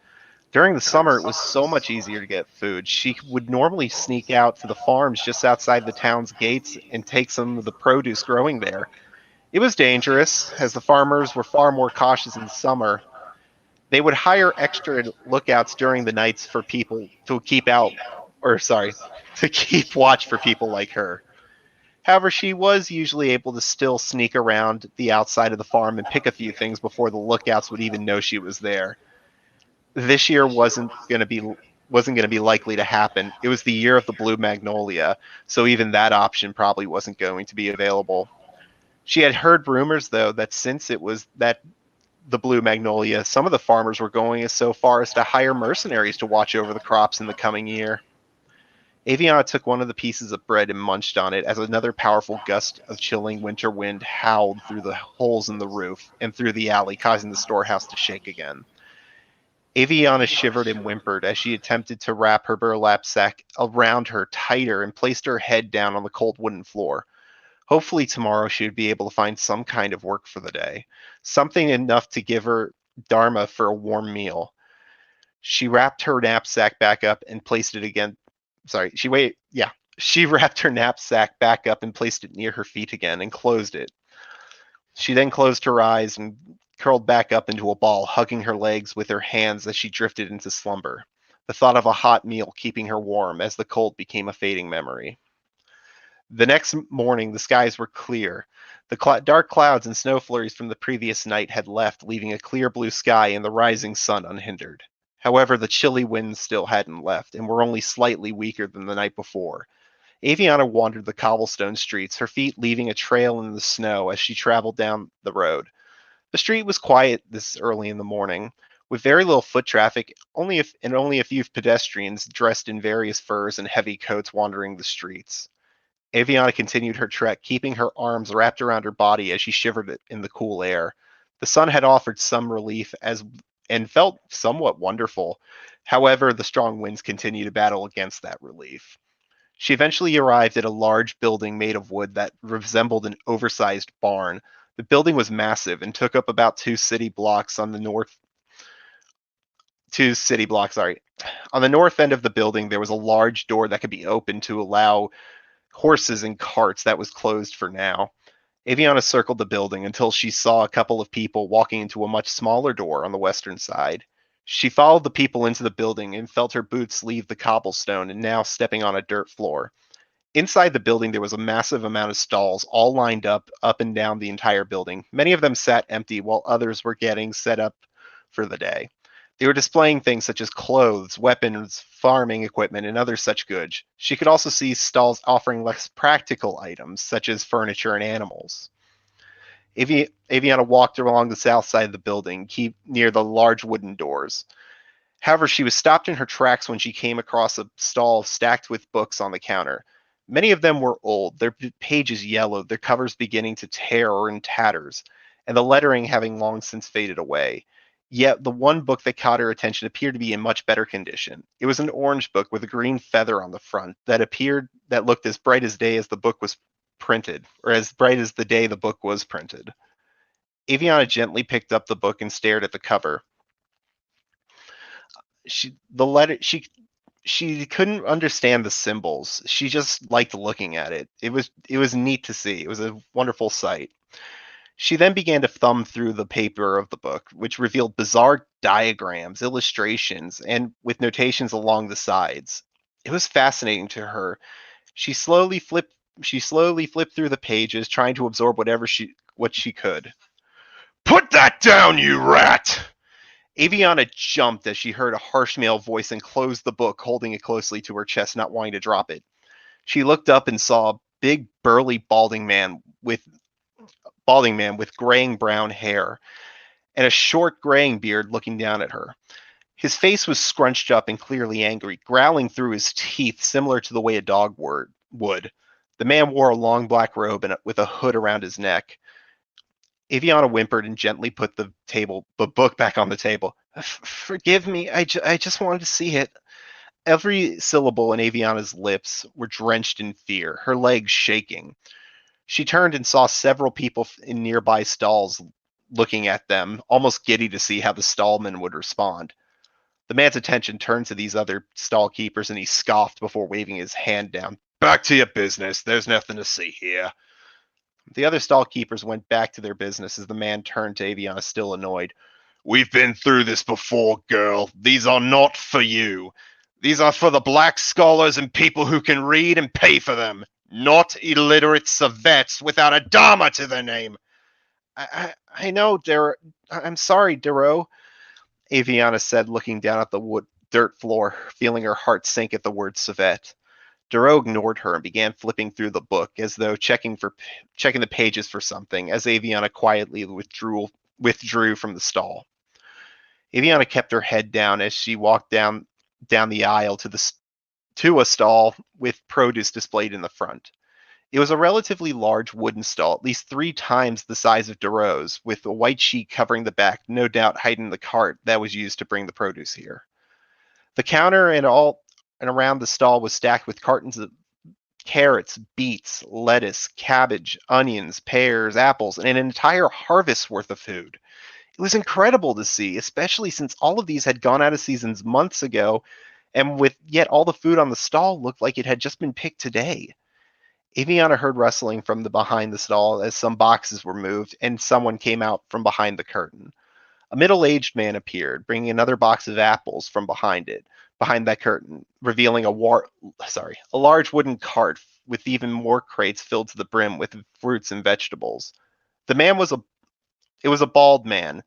During the summer, it was so much easier to get food. She would normally sneak out to the farms just outside the town's gates and take some of the produce growing there. It was dangerous, as the farmers were far more cautious in the summer. They would hire extra lookouts during the nights for people to to keep watch for people like her. However, she was usually able to still sneak around the outside of the farm and pick a few things before the lookouts would even know she was there. This year wasn't going to be likely to happen. It was the year of the blue magnolia, so even that option probably wasn't going to be available. She had heard rumors, though, that since it was that the blue magnolia, some of the farmers were going so far as to hire mercenaries to watch over the crops in the coming year. Aviana took one of the pieces of bread and munched on it as another powerful gust of chilling winter wind howled through the holes in the roof and through the alley, causing the storehouse to shake again. Aviana shivered and whimpered as she attempted to wrap her burlap sack around her tighter and placed her head down on the cold wooden floor. Hopefully tomorrow she would be able to find some kind of work for the day, something enough to give her dharma for a warm meal. She wrapped her knapsack back up and placed it again. She wrapped her knapsack back up and placed it near her feet again and closed it. She then closed her eyes and curled back up into a ball, hugging her legs with her hands as she drifted into slumber, the thought of a hot meal keeping her warm as the cold became a fading memory. The next morning, the skies were clear. The dark clouds and snow flurries from the previous night had left, leaving a clear blue sky and the rising sun unhindered. However, the chilly winds still hadn't left, and were only slightly weaker than the night before. Aviana wandered the cobblestone streets, her feet leaving a trail in the snow as she traveled down the road. The street was quiet this early in the morning, with very little foot traffic, only a few pedestrians dressed in various furs and heavy coats wandering the streets. Aviana continued her trek, keeping her arms wrapped around her body as she shivered in the cool air. The sun had offered some relief and felt somewhat wonderful. However, the strong winds continued to battle against that relief. She eventually arrived at a large building made of wood that resembled an oversized barn. The building was massive and took up about 2 city blocks on the north. 2 city blocks, sorry. On the north end of the building, there was a large door that could be opened to allow horses and carts that was closed for now. Aviana circled the building until she saw a couple of people walking into a much smaller door on the western side. She followed the people into the building and felt her boots leave the cobblestone and now stepping on a dirt floor. Inside the building, there was a massive amount of stalls, all lined up and down the entire building. Many of them sat empty, while others were getting set up for the day. They were displaying things such as clothes, weapons, farming equipment, and other such goods. She could also see stalls offering less practical items, such as furniture and animals. Aviana walked along the south side of the building, near the large wooden doors. However, she was stopped in her tracks when she came across a stall stacked with books on the counter. Many of them were old, their pages yellowed, their covers beginning to tear or in tatters, and the lettering having long since faded away. Yet the one book that caught her attention appeared to be in much better condition. It was an orange book with a green feather on the front that looked as bright as day as the book was printed, or as bright as the day the book was printed. Aviana gently picked up the book and stared at the cover. She couldn't understand the symbols. She just liked looking at it. It was neat to see. It was a wonderful sight. She then began to thumb through the paper of the book, which revealed bizarre diagrams, illustrations, and with notations along the sides. It was fascinating to her. She slowly flipped through the pages, trying to absorb what she could. "Put that down, you rat!" Aviana jumped as she heard a harsh male voice and closed the book, holding it closely to her chest, not wanting to drop it. She looked up and saw a big, burly, balding man with graying brown hair and a short graying beard looking down at her. His face was scrunched up and clearly angry, growling through his teeth similar to the way a dog would. The man wore a long black robe with a hood around his neck. Aviana whimpered and gently put the book back on the table. Forgive me, I just wanted to see it. Every syllable in Aviana's lips were drenched in fear, her legs shaking. She turned and saw several people in nearby stalls looking at them, almost giddy to see how the stallman would respond. The man's attention turned to these other stall keepers, and he scoffed before waving his hand down. Back to your business. There's nothing to see here. The other stall keepers went back to their business as the man turned to Aviana, still annoyed. We've been through this before, girl. These are not for you. These are for the black scholars and people who can read and pay for them, not illiterate savets without a dharma to their name. I know, I'm sorry, Darrow, Aviana said, looking down at the dirt floor, feeling her heart sink at the word savet. Darrow ignored her and began flipping through the book, as though checking the pages for something, as Aviana quietly withdrew from the stall. Aviana kept her head down as she walked down the aisle to a stall with produce displayed in the front. It was a relatively large wooden stall, at least 3 times the size of Darrow's, with a white sheet covering the back, no doubt hiding the cart that was used to bring the produce here. The counter and around the stall was stacked with cartons of carrots, beets, lettuce, cabbage, onions, pears, apples, and an entire harvest's worth of food. It was incredible to see, especially since all of these had gone out of seasons months ago, and yet all the food on the stall looked like it had just been picked today. Aviana heard rustling from behind the stall as some boxes were moved, and someone came out from behind the curtain. A middle-aged man appeared, bringing another box of apples from behind that curtain, revealing a large wooden cart with even more crates filled to the brim with fruits and vegetables. The man was a bald man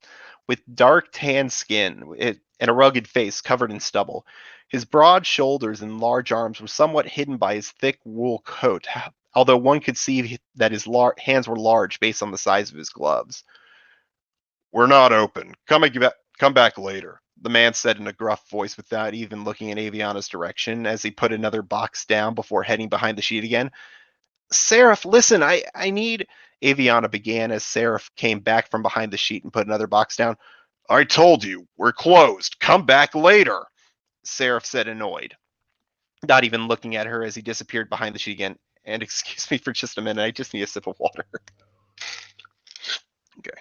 with dark tan skin and a rugged face covered in stubble. His broad shoulders and large arms were somewhat hidden by his thick wool coat, although one could see that his hands were large based on the size of his gloves. We're not open. Come back later, the man said in a gruff voice without even looking in Aviana's direction as he put another box down before heading behind the sheet again. Seraph, listen, I need... Aviana began as Seraph came back from behind the sheet and put another box down. I told you, we're closed. Come back later, Seraph said, annoyed, not even looking at her as he disappeared behind the sheet again. And excuse me for just a minute, I just need a sip of water. Okay.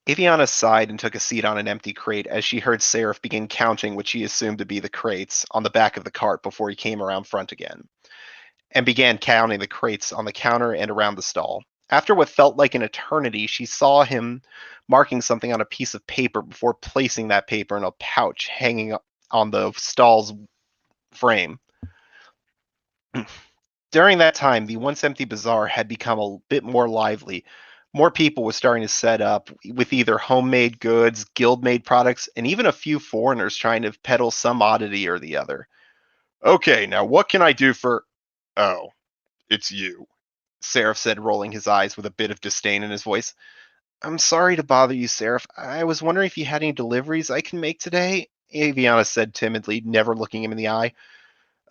Aviana sighed and took a seat on an empty crate as she heard Seraph begin counting what she assumed to be the crates on the back of the cart before he came around front again, and began counting the crates on the counter and around the stall. After what felt like an eternity, she saw him marking something on a piece of paper before placing that paper in a pouch hanging on the stall's frame. During that time, the once empty bazaar had become a bit more lively. More people were starting to set up with either homemade goods, guild-made products, and even a few foreigners trying to peddle some oddity or the other. Okay, now what can I do for... Oh, it's you, Seraph said, rolling his eyes with a bit of disdain in his voice. I'm sorry to bother you, Seraph. I was wondering if you had any deliveries I can make today, Aviana said timidly, never looking him in the eye.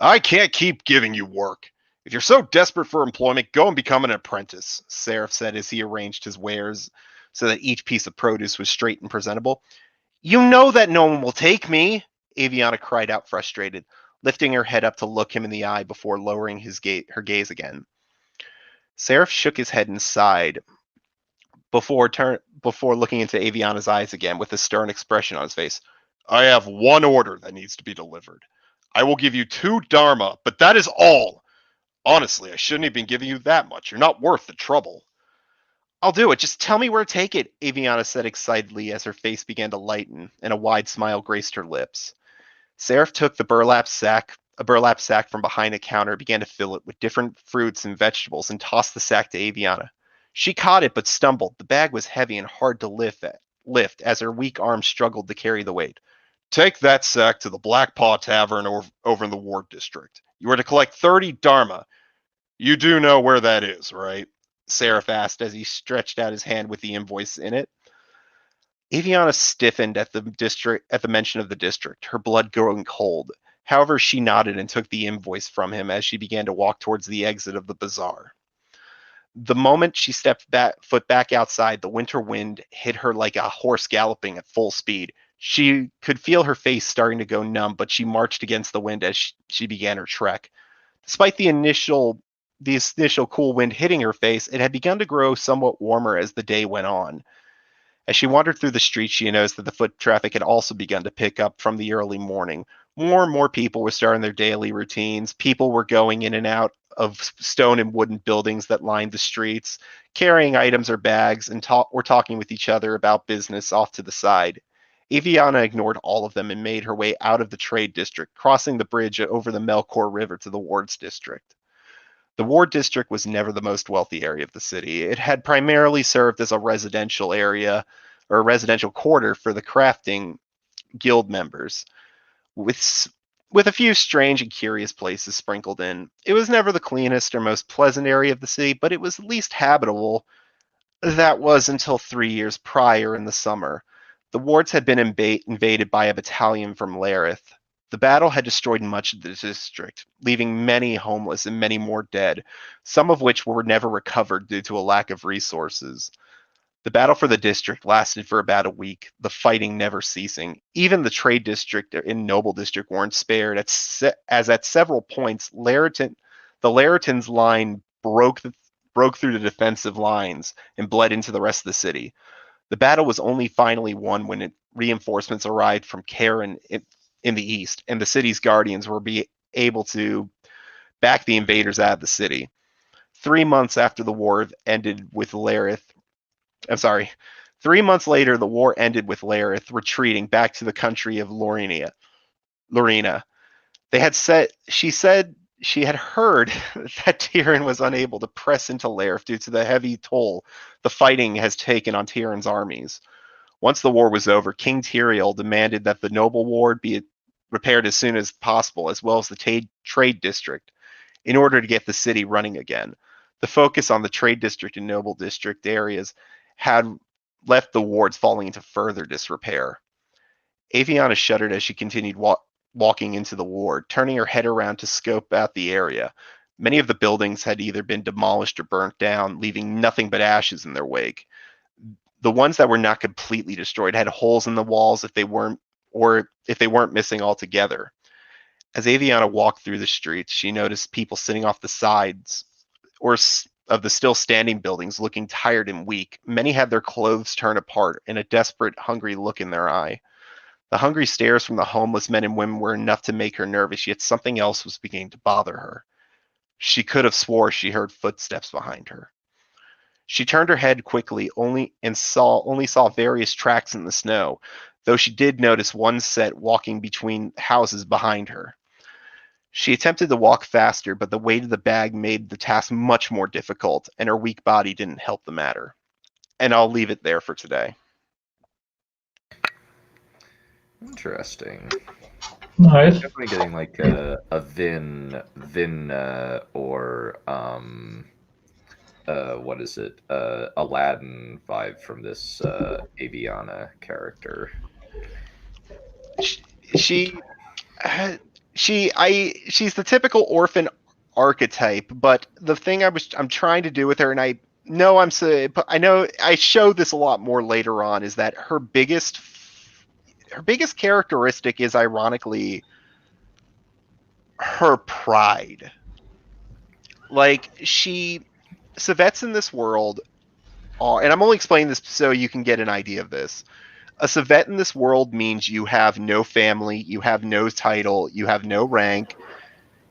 I can't keep giving you work. If you're so desperate for employment, go and become an apprentice, Seraph said as he arranged his wares so that each piece of produce was straight and presentable. You know that no one will take me, Aviana cried out, frustrated, lifting her head up to look him in the eye before lowering her gaze again. Seraph shook his head and sighed before looking into Aviana's eyes again with a stern expression on his face. I have one order that needs to be delivered. I will give you 2 dharma, but that is all. Honestly, I shouldn't have been giving you that much. You're not worth the trouble. I'll do it. Just tell me where to take it, Aviana said excitedly as her face began to lighten and a wide smile graced her lips. Seraph took a burlap sack from behind a counter, began to fill it with different fruits and vegetables, and tossed the sack to Aviana. She caught it but stumbled. The bag was heavy and hard to lift as her weak arms struggled to carry the weight. Take that sack to the Black Paw Tavern over in the Ward District. You are to collect 30 dharma. You do know where that is, right? Seraph asked as he stretched out his hand with the invoice in it. Aviana stiffened at the mention of the district, her blood growing cold. However, she nodded and took the invoice from him as she began to walk towards the exit of the bazaar. The moment she stepped foot back outside, the winter wind hit her like a horse galloping at full speed. She could feel her face starting to go numb, but she marched against the wind as she began her trek. Despite the initial cool wind hitting her face, it had begun to grow somewhat warmer as the day went on. As she wandered through the streets, she noticed that the foot traffic had also begun to pick up from the early morning. More and more people were starting their daily routines. People were going in and out of stone and wooden buildings that lined the streets, carrying items or bags, and or talking with each other about business off to the side. Aviana ignored all of them and made her way out of the trade district, crossing the bridge over the Melkor River to the Wards district. The Ward district was never the most wealthy area of the city. It had primarily served as a residential area or a residential quarter for the crafting guild members, with a few strange and curious places sprinkled in. It was never the cleanest or most pleasant area of the city, but it was at least habitable. That was until 3 years prior in the summer. The wards had been invaded by a battalion from Lareth. The battle had destroyed much of the district, leaving many homeless and many more dead, some of which were never recovered due to a lack of resources. The battle for the district lasted for about a week, the fighting never ceasing. Even the trade district and noble district weren't spared, as at several points, the Laretans' line broke through the defensive lines and bled into the rest of the city. The battle was only finally won when reinforcements arrived from Karen in the east, and the city's guardians were able to back the invaders out of the city. 3 months after the war ended with Lareth, 3 months later, the war ended with Lareth retreating back to the country of Lorena. She said she had heard that Tyrion was unable to press into Lareth due to the heavy toll the fighting has taken on Tyrion's armies. Once the war was over, King Tyrion demanded that the noble ward be repaired as soon as possible, as well as the trade district, in order to get the city running again. The focus on the trade district and noble district areas had left the wards falling into further disrepair. Aviana shuddered as she continued walking into the ward, turning her head around to scope out the area. Many of the buildings had either been demolished or burnt down, leaving nothing but ashes in their wake. The ones that were not completely destroyed had holes in the walls if they weren't missing altogether. As Aviana walked through the streets, she noticed people sitting off the sides of the still standing buildings, looking tired and weak. Many had their clothes torn apart and a desperate, hungry look in their eye. The hungry stares from the homeless men and women were enough to make her nervous, yet something else was beginning to bother her. She could have swore she heard footsteps behind her. She turned her head quickly, only saw various tracks in the snow, though she did notice one set walking between houses behind her. She attempted to walk faster, but the weight of the bag made the task much more difficult, and her weak body didn't help the matter. And I'll leave it there for today. Interesting. Nice. Definitely getting like a Vin or what is it? Aladdin vibe from this Aviana character. She's the typical orphan archetype, but the thing I'm trying to do with her, and I know I show this a lot more later on, is that her biggest characteristic is ironically her pride. Like, Civets in this world are, and I'm only explaining this so you can get an idea of this. A Civet in this world means you have no family, you have no title, you have no rank,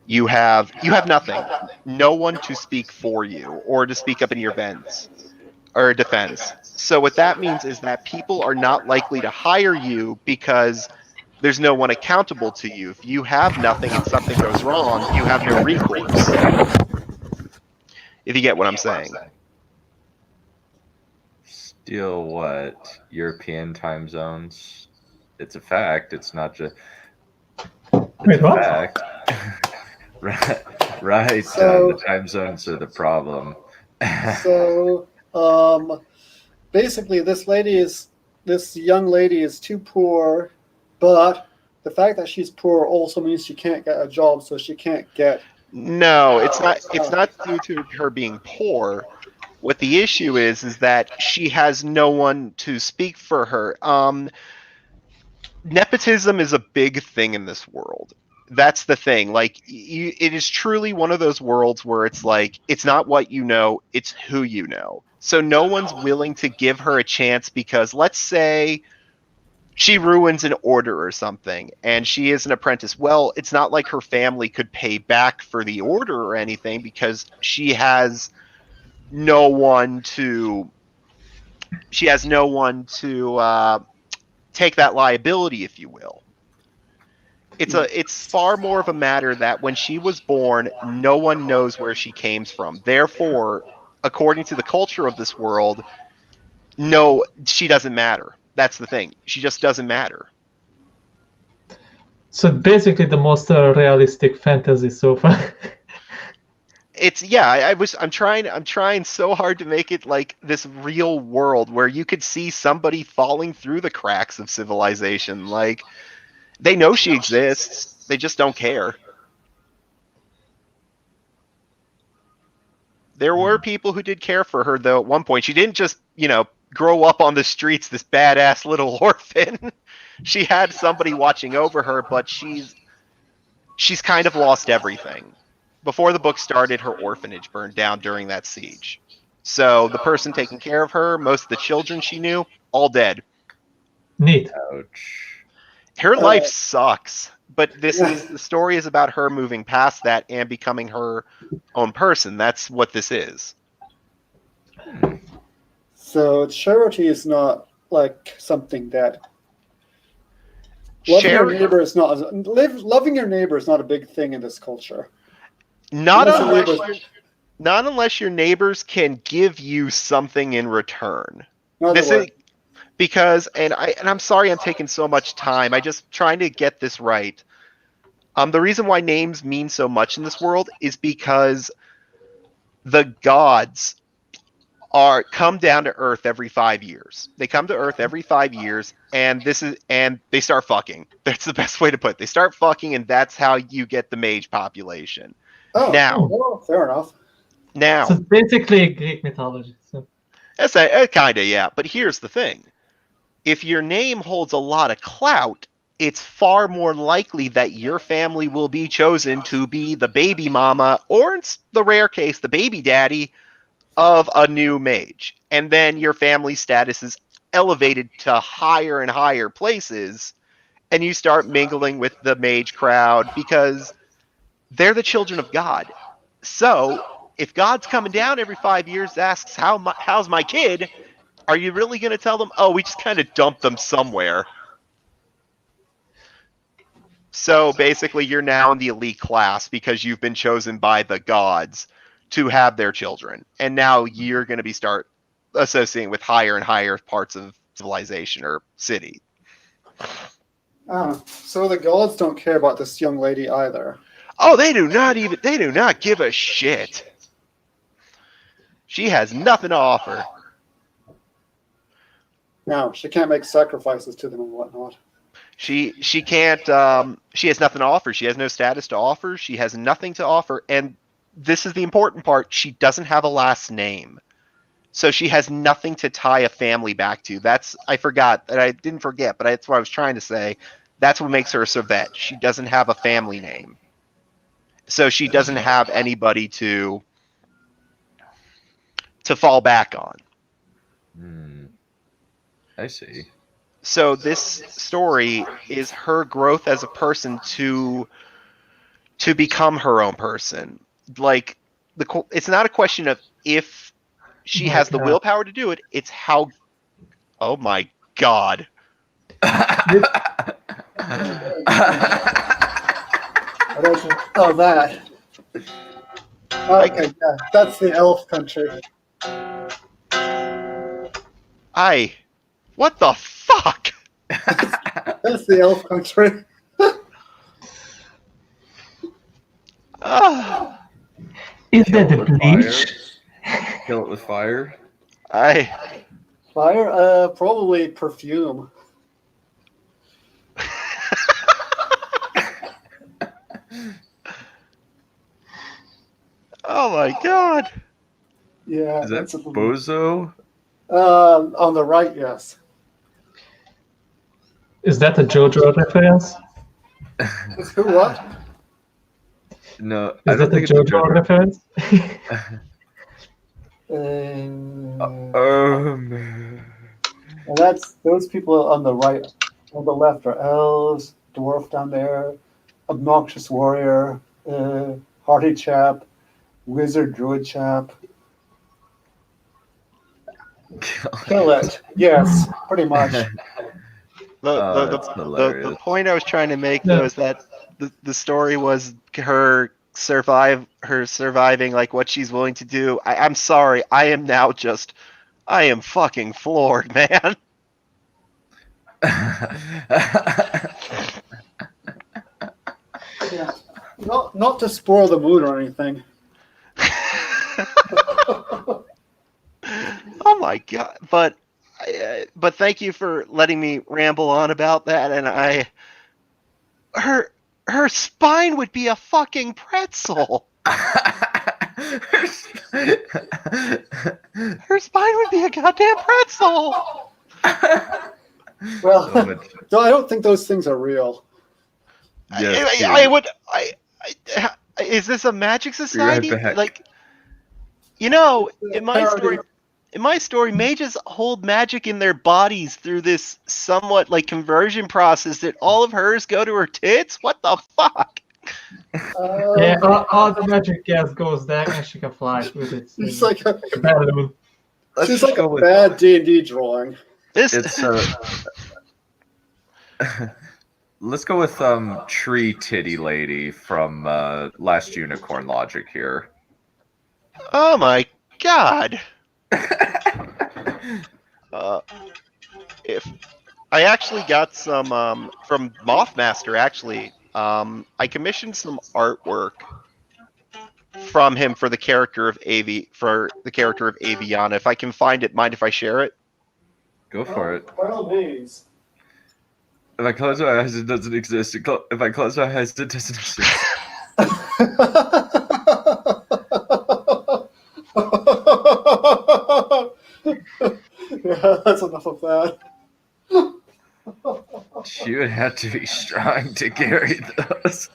you have nothing. No one to speak for you or to speak up in your defense. So what that means is that people are not likely to hire you because there's no one accountable to you. If you have nothing and something goes wrong, you have no recourse. If you get what I'm saying. Still what? European time zones? It's a fact. It's not just... Wait, a what? fact. Right. So- the time zones are the problem. So, basically, this young lady is too poor, but the fact that she's poor also means she can't get a job, so she can't get. No, it's not due to her being poor. What the issue is that she has no one to speak for her. Nepotism is a big thing in this world. That's the thing. Like, it is truly one of those worlds where it's like, it's not what you know, it's who you know. So no one's willing to give her a chance because, let's say, she ruins an order or something, and she is an apprentice. Well, it's not like her family could pay back for the order or anything because she has no one to take that liability, if you will. It's far more of a matter that when she was born, no one knows where she came from. Therefore, according to the culture of this world, no, she doesn't matter. That's the thing. She just doesn't matter. So basically, the most realistic fantasy so far. I'm trying so hard to make it like this real world where you could see somebody falling through the cracks of civilization. Like, they know she exists, they just don't care. There were people who did care for her, though. At one point, she didn't just, grow up on the streets, this badass little orphan. She had somebody watching over her, but she's kind of lost everything. Before the book started, her orphanage burned down during that siege. So the person taking care of her, most of the children she knew, all dead. Neat. Ouch. Her life sucks, but the story is about her moving past that and becoming her own person. That's what this is. So charity is not like something that loving your neighbor is not a big thing in this culture. Not unless your neighbors can give you something in return. Because I'm sorry I'm taking so much time. I just trying to get this right. The reason why names mean so much in this world is because the gods come down to Earth every 5 years. They come to Earth every 5 years, and they start fucking. That's the best way to put it. They start fucking, and that's how you get the mage population. Fair enough. Now, so basically Greek mythology. So. That's kind of, yeah. But here's the thing. If your name holds a lot of clout, it's far more likely that your family will be chosen to be the baby mama, or in the rare case, the baby daddy of a new mage. And then your family status is elevated to higher and higher places, and you start mingling with the mage crowd because they're the children of God. So if God's coming down every 5 years, asks, how's my kid? Are you really going to tell them, oh, we just kind of dumped them somewhere? So basically, you're now in the elite class because you've been chosen by the gods to have their children. And now you're going to start associating with higher and higher parts of civilization or city. So the gods don't care about this young lady either. Oh, they do not give a shit. She has nothing to offer. No, she can't make sacrifices to them and whatnot. She can't, she has nothing to offer. She has no status to offer. She has nothing to offer. And this is the important part. She doesn't have a last name. So she has nothing to tie a family back to. I didn't forget, but that's what I was trying to say. That's what makes her a Servette. She doesn't have a family name. So she doesn't have anybody to fall back on. I see. So this story is her growth as a person to become her own person. Like, it's not a question of if she has the willpower to do it. It's how. Oh my God. Oh, that. Okay, yeah, that's the elf country. What the fuck? That's the elf country. Is that the bleach? Kill it with fire? Fire? Probably perfume. Oh my God. Yeah, Is that that's a Bozo? on the right, yes. Is that a JoJo reference? Who what? No, I Is don't that a think it's a JoJo JoJo. reference? And that's those people on the right. On the left are elves, dwarf down there, obnoxious warrior, hearty chap, wizard druid chap. Kill it. Yes, pretty much. That's The hilarious. point I was trying to make Yeah. though is that the story was her surviving like what she's willing to do. I'm sorry, I am fucking floored, man. Yeah. Not to spoil the mood or anything. Oh my god! But thank you for letting me ramble on about that. And her spine would be a fucking pretzel. Her spine would be a goddamn pretzel. Well, So much- so I don't think those things are real. Yes, I dude. would. Is this a magic society? back. Like, you know, in my Parody. story, mages hold magic in their bodies through this somewhat like conversion process that all of hers go to her tits? What the fuck? Yeah, all the magic gas goes there and she can fly with it. It's like a, a balloon. Let's she's just like go a with bad D&D drawing. This it's let's go with Tree Titty Lady from Last Unicorn Logic here. oh my god. If I actually got some from Mothmaster actually, I commissioned some artwork from him for the character of Aviana. If I can find it, mind if I share it? Go for it. By all means. If I close my eyes, it doesn't exist. If I close my eyes, it doesn't exist. Yeah, that's enough of that. She would have to be strong to carry those.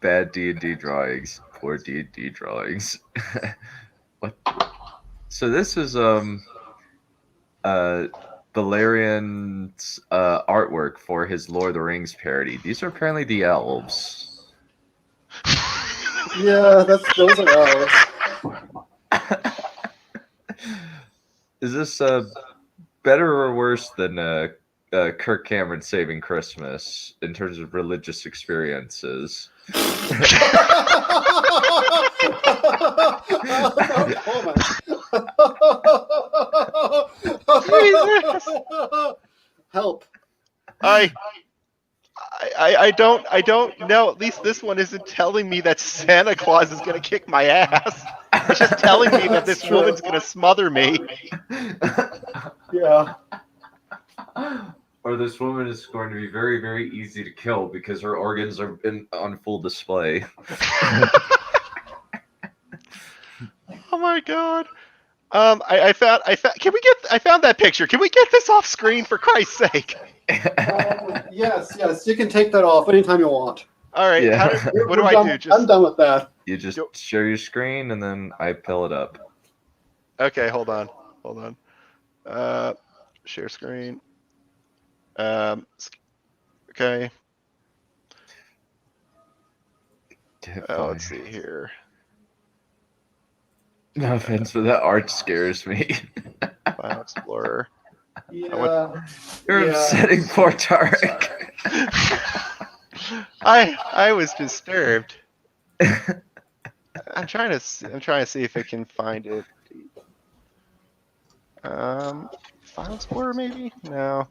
Bad D&D drawings. Poor D&D drawings. What? So this is Valerian's artwork for his Lord of the Rings parody. These are apparently the elves. Yeah, those are elves. Is this better or worse than Kirk Cameron Saving Christmas in terms of religious experiences? Help. I don't know. At least this one isn't telling me that Santa Claus is gonna kick my ass. It's just telling me that this woman's gonna smother me. Yeah. Or this woman is going to be very, very easy to kill because her organs are on full display. Oh my god. I found. I found that picture. Can we get this off screen for Christ's sake? Yes, you can take that off anytime you want. All right. Yeah. What do I do? I'm done with that. You just share your screen and then I pull it up. Okay, hold on. Share screen. Okay. Let's see here. No offense, but that art scares me. File Explorer. Yeah. You're upsetting poor Tarek. I was disturbed. I'm trying to see if I can find it. File Explorer maybe? No.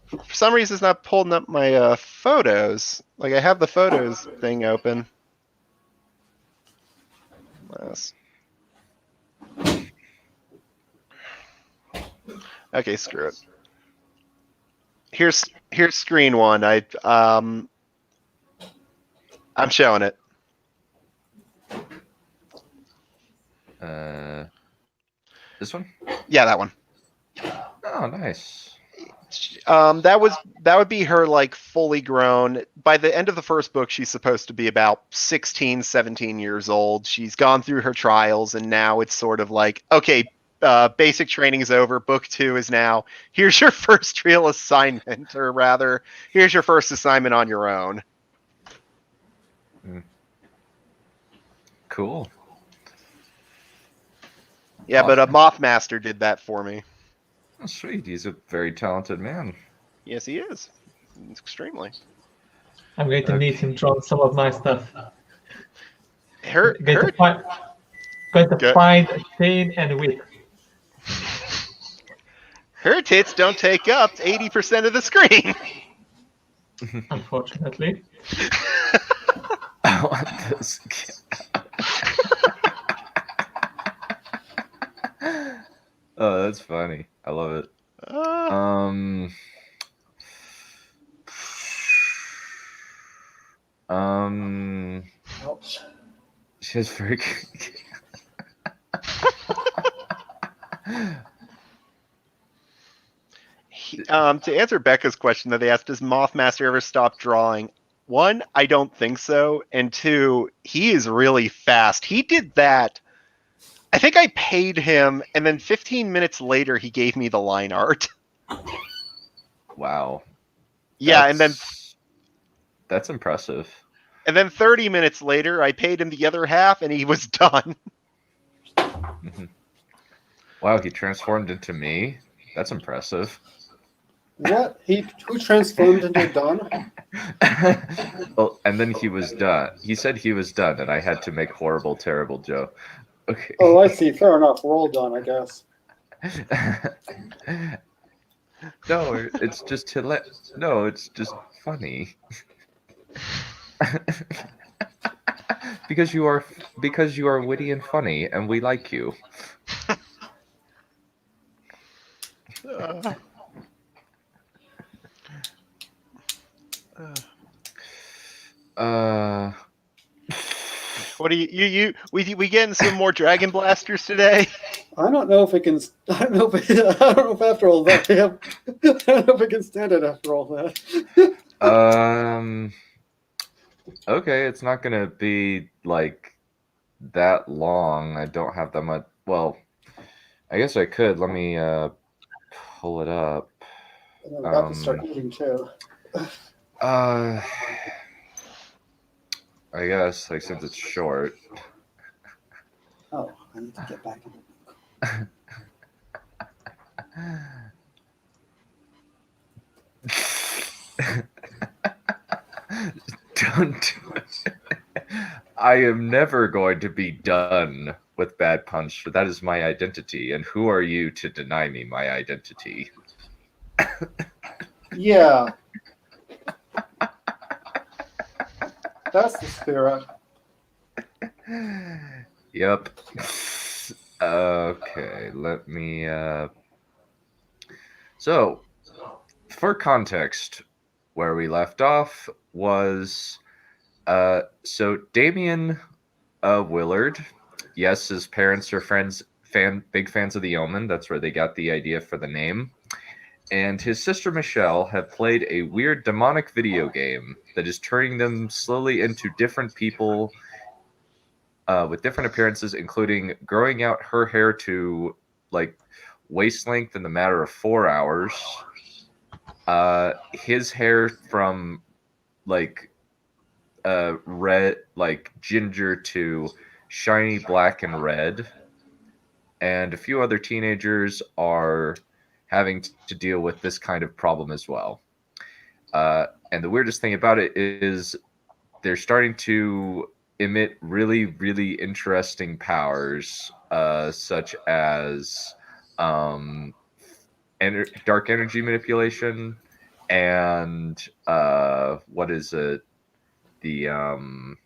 For some reason it's not pulling up my photos. Like I have the photos thing open. Yes. Okay, screw it. Here's screen one. I'm showing it. This one? Yeah, that one. Oh, nice. That would be her like fully grown. By the end of the first book, she's supposed to be about 16, 17 years old. She's gone through her trials, and now it's sort of like, okay, basic training is over. Book 2 is now, here's your first real assignment, or rather, here's your first assignment on your own. Cool. Yeah, but a Mothmaster did that for me. Oh, sweet. He's a very talented man. Yes, he is. Extremely. I'm going to need him drawn some of my stuff. Her Going to find pain and whip. Her tits don't take up 80% of the screen. Unfortunately. I want this. Oh, that's funny. I love it. She has very to answer Becca's question that they asked, does Mothmaster ever stop drawing? 1, I don't think so. And 2, he is really fast. He did that. I think I paid him, and then 15 minutes later, he gave me the line art. Wow. Yeah, and then that's impressive. And then 30 minutes later, I paid him the other half, and he was done. Wow, he transformed into me? That's impressive. What? Who transformed into Don? Well, and then he was done. He said he was done, and I had to make horrible, terrible Joe. Okay. Oh, I see. Fair enough. We're all done, I guess. No, it's just No, it's just funny. because you are witty and funny, and we like you. What do you we getting some more Dragon Blasters today? I don't know if it can. I don't know if after all that, I don't know if I can stand it after all that. Okay, it's not gonna be like that long. I don't have that much. Well, I guess I could. Let me pull it up. And I'm about to start eating too. I guess, like, since it's short. Oh, I need to get back in the Don't do it. I am never going to be done with Bad Punch, for that is my identity, and who are you to deny me my identity? Yeah. That's the spirit. Yep. Okay, let me... So, for context, where we left off was... So, Damien Willard, yes, his parents are big fans of The Omen. That's where they got the idea for the name. And his sister Michelle have played a weird demonic video game that is turning them slowly into different people with different appearances, including growing out her hair to like waist length in the matter of 4 hours. His hair from like red, like ginger, to shiny black and red. And a few other teenagers are having to deal with this kind of problem as well. And the weirdest thing about it is they're starting to emit really, really interesting powers, such as dark energy manipulation and what is it? And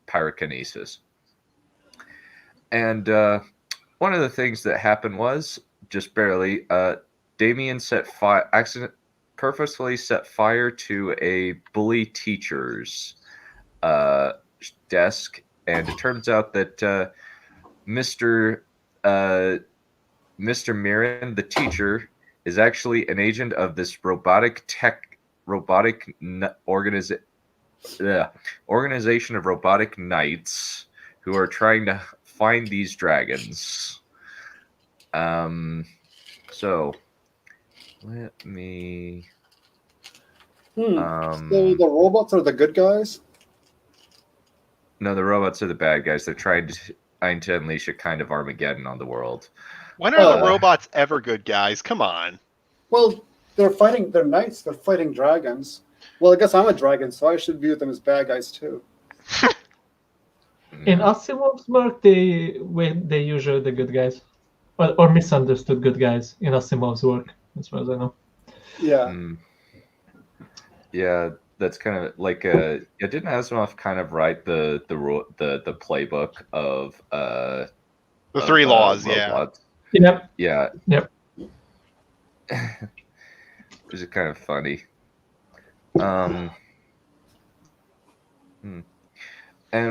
pyrokinesis. And one of the things that happened was, just barely, Damien set purposefully set fire to a bully teacher's desk, and it turns out that Mr. Mirren, the teacher, is actually an agent of this organization of robotic knights who are trying to find these dragons. So let me. So the robots are the good guys? No, the robots are the bad guys. They're trying to unleash a kind of Armageddon on the world. When are the robots ever good guys? Come on. Well, they're knights, they're fighting dragons. Well, I guess I'm a dragon, so I should view them as bad guys too. In Asimov's work, they usually the good guys, or misunderstood good guys in Asimov's work, as far as I know. Yeah. Yeah, that's kind of like didn't Asimov kind of write the playbook of the three laws? robots? Yep. Yeah. Yep. Which is kind of funny. And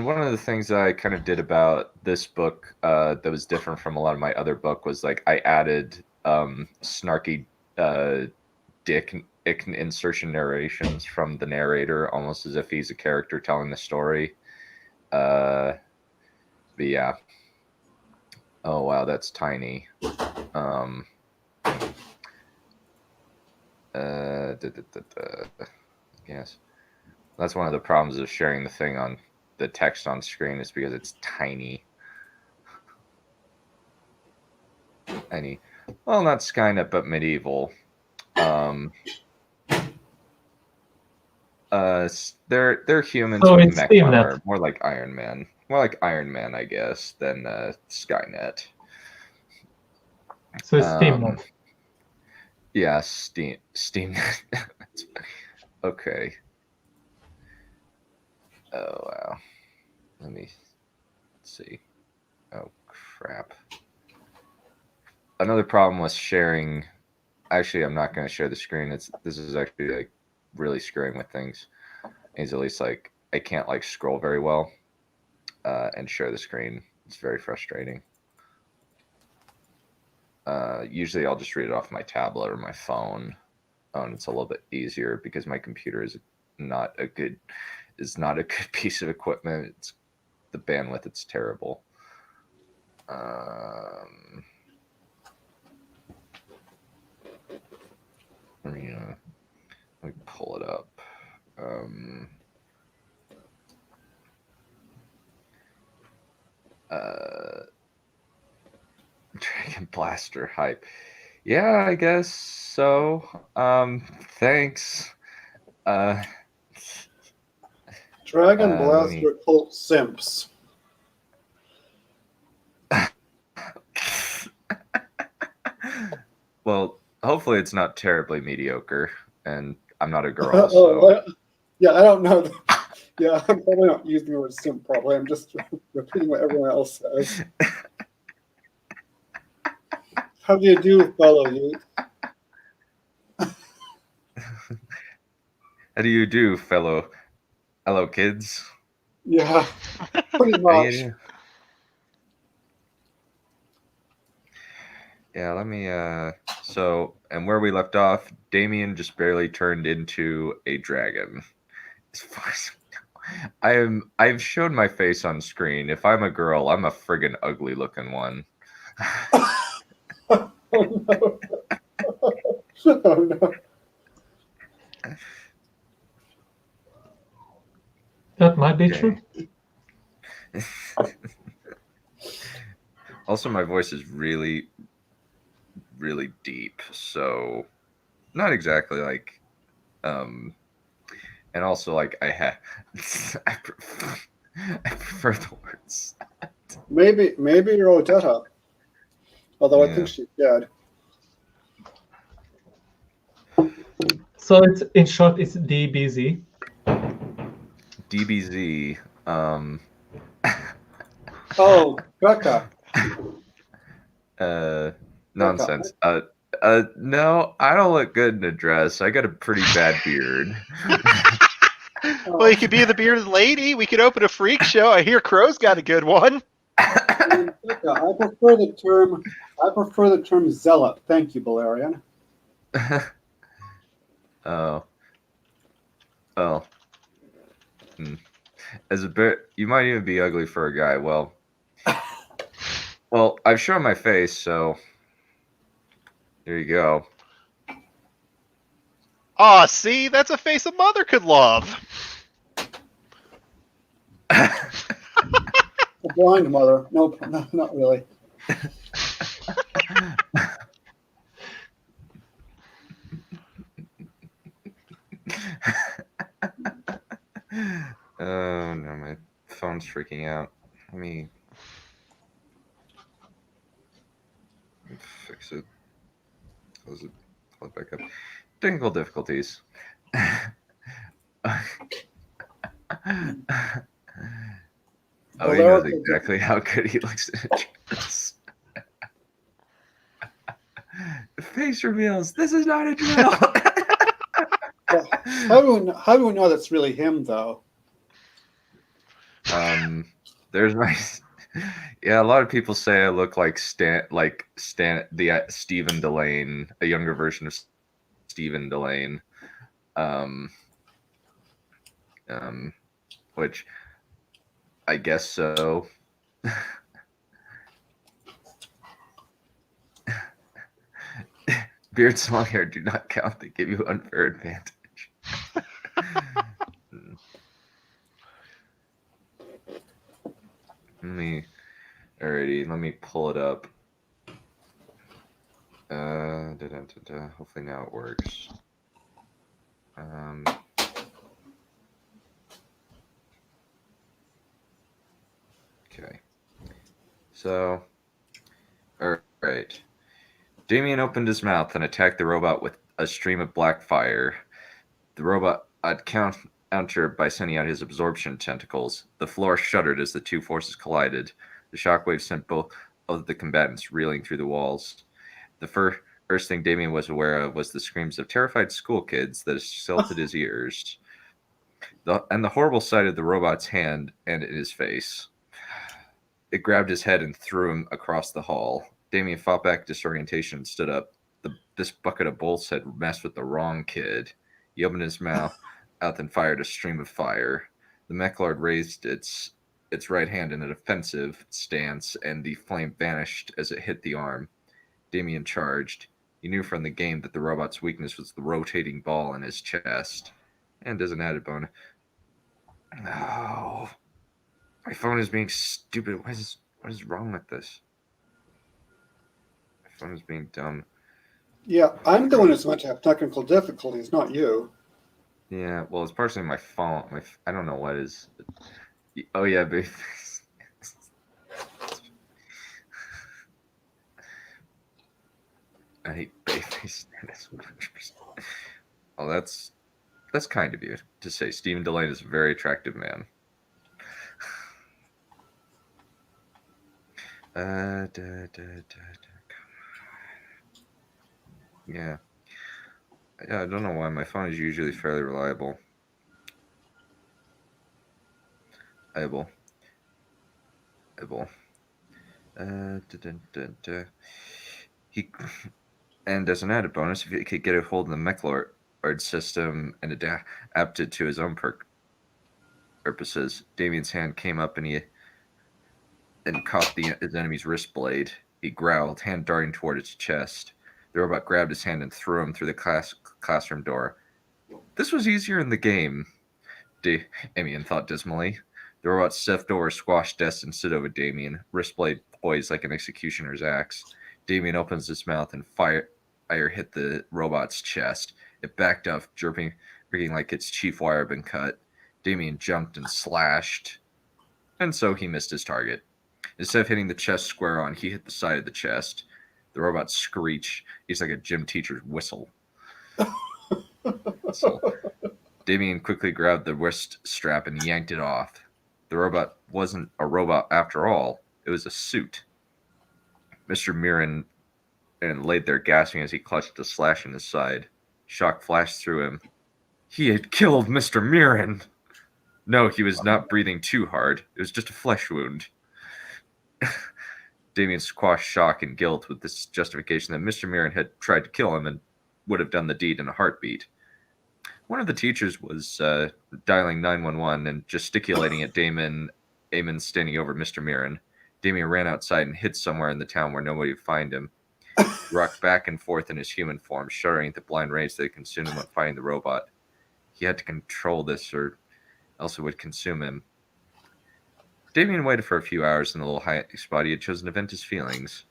one of the things that I kind of did about this book that was different from a lot of my other book was like I added snarky dick insertion narrations from the narrator, almost as if he's a character telling the story. But yeah. Oh wow, that's tiny. Yes, that's one of the problems of sharing the thing on the text on screen is because it's tiny. Tiny. Well, not Skynet, but medieval. They're humans So with it's mech Steamnet. armor, more like Iron Man, I guess, than Skynet. So it's Steamnet. Yeah, Steam. Okay. Oh wow. Let me see. Oh crap. Another problem with sharing. Actually, I'm not going to share the screen. This is actually like really screwing with things. It's at least like I can't like scroll very well and share the screen. It's very frustrating. Usually I'll just read it off my tablet or my phone. And it's a little bit easier because my computer is not a good piece of equipment. It's the bandwidth. It's terrible. Let me pull it up. Dragon Blaster hype. Yeah, I guess so. Thanks. Dragon Blaster cult simps. Well, hopefully it's not terribly mediocre, and I'm not a girl, so... Yeah, I don't know. Yeah, I'm probably not using the word simp properly. I'm just repeating what everyone else says. How do you do, fellow youth? How do you do, fellow kids? Yeah, pretty much. Yeah, let me so, and where we left off, Damien just barely turned into a dragon. As far as I've shown my face on screen. If I'm a girl, I'm a friggin' ugly looking one. Oh no. Oh no. That might be true. Also, my voice is really, really deep, so not exactly like, and also like I prefer the words. Maybe you're Odetta. Although I think she's dead. So it's in short, it's DBZ. DBZ. Oh, Becca. Nonsense. No, I don't look good in a dress. I got a pretty bad beard. Well, you could be the bearded lady. We could open a freak show. I hear Crow's got a good one. I prefer the term zealot. Thank you, Balerion. Oh. Oh. As a bear, you might even be ugly for a guy. Well, I've shown my face, so there you go. Aw, see? That's a face a mother could love. A blind mother. Nope, no, not really. Oh no, my phone's freaking out. Let me fix it. Close it. Pull it back up. Technical difficulties. Oh, he knows exactly how good he looks in a dress. Face reveals. This is not a drill. Well, how do we know that's really him, though? There's my. Yeah, a lot of people say I look like Stephen Delane, a younger version of Stephen Delane. Which I guess so. Beards, long hair do not count. They give you unfair advantage. Let me pull it up. Hopefully now it works. Okay. So, all right. Damien opened his mouth and attacked the robot with a stream of black fire. The robot countered by sending out his absorption tentacles. The floor shuddered as the two forces collided. The shockwave sent both of the combatants reeling through the walls. The first thing Damien was aware of was the screams of terrified school kids that assaulted his ears, and the horrible sight of the robot's hand and in his face. It grabbed his head and threw him across the hall. Damien fought back disorientation and stood up. This bucket of bolts had messed with the wrong kid. He opened his mouth and fired a stream of fire. The Mechlord raised its right hand in a defensive stance, and the flame vanished as it hit the arm. Damien charged. He knew from the game that the robot's weakness was the rotating ball in his chest. And as an added bonus... Oh... My phone is being stupid. What is wrong with this? My phone is being dumb. Yeah, I'm the one who's meant to have technical difficulties, not you. Yeah, well, it's partially my fault. I don't know what is. Oh yeah, baby. I hate Bayface. That's 100%. Oh, that's kind of you to say. Stephen Delane is a very attractive man. Yeah. Yeah, I don't know why my phone is usually fairly reliable. Able. He, and as an added bonus, if he could get a hold of the Mechlord system and adapt it to his own purposes, Damien's hand came up and caught his enemy's wrist blade. He growled, hand darting toward its chest. The robot grabbed his hand and threw him through the classroom door. This was easier in the game, Damien thought dismally. The robot stepped over, squashed desk, and stood over Damien, wrist blade poised like an executioner's axe. Damien opens his mouth and fire hit the robot's chest. It backed up, jerking like its chief wire had been cut. Damien jumped and slashed, and so he missed his target. Instead of hitting the chest square on, he hit the side of the chest. The robot screeched. He's like a gym teacher's whistle. So, Damien quickly grabbed the wrist strap and yanked it off. The robot wasn't a robot after all. It was a suit. Mr. Mirren and laid there gasping as he clutched a slash in his side. Shock flashed through him. He had killed Mr. Mirren! No, he was not breathing too hard. It was just a flesh wound. Damien squashed shock and guilt with this justification that Mr. Mirren had tried to kill him and would have done the deed in a heartbeat. One of the teachers was dialing 911 and gesticulating at Damon standing over Mr. Mirren. Damien ran outside and hid somewhere in the town where nobody would find him. He rocked back and forth in his human form, shuddering at the blind rage that consumed him when fighting the robot. He had to control this or else it would consume him. Damien waited for a few hours in the little hiding spot he had chosen to vent his feelings.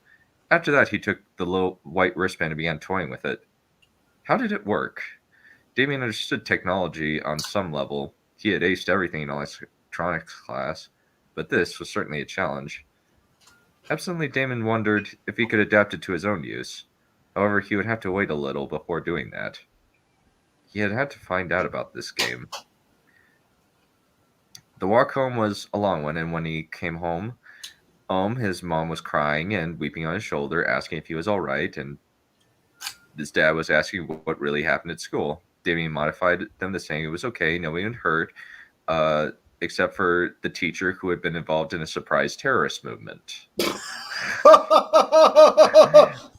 After that, he took the little white wristband and began toying with it. How did it work? Damien understood technology on some level. He had aced everything in electronics class, but this was certainly a challenge. Absently, Damon wondered if he could adapt it to his own use. However, he would have to wait a little before doing that. He had to find out about this game. The walk home was a long one, and when he came home, his mom was crying and weeping on his shoulder, asking if he was all right, and his dad was asking what really happened at school. Damien modified them to saying it was okay, nobody had hurt, except for the teacher who had been involved in a surprise terrorist movement. Wait,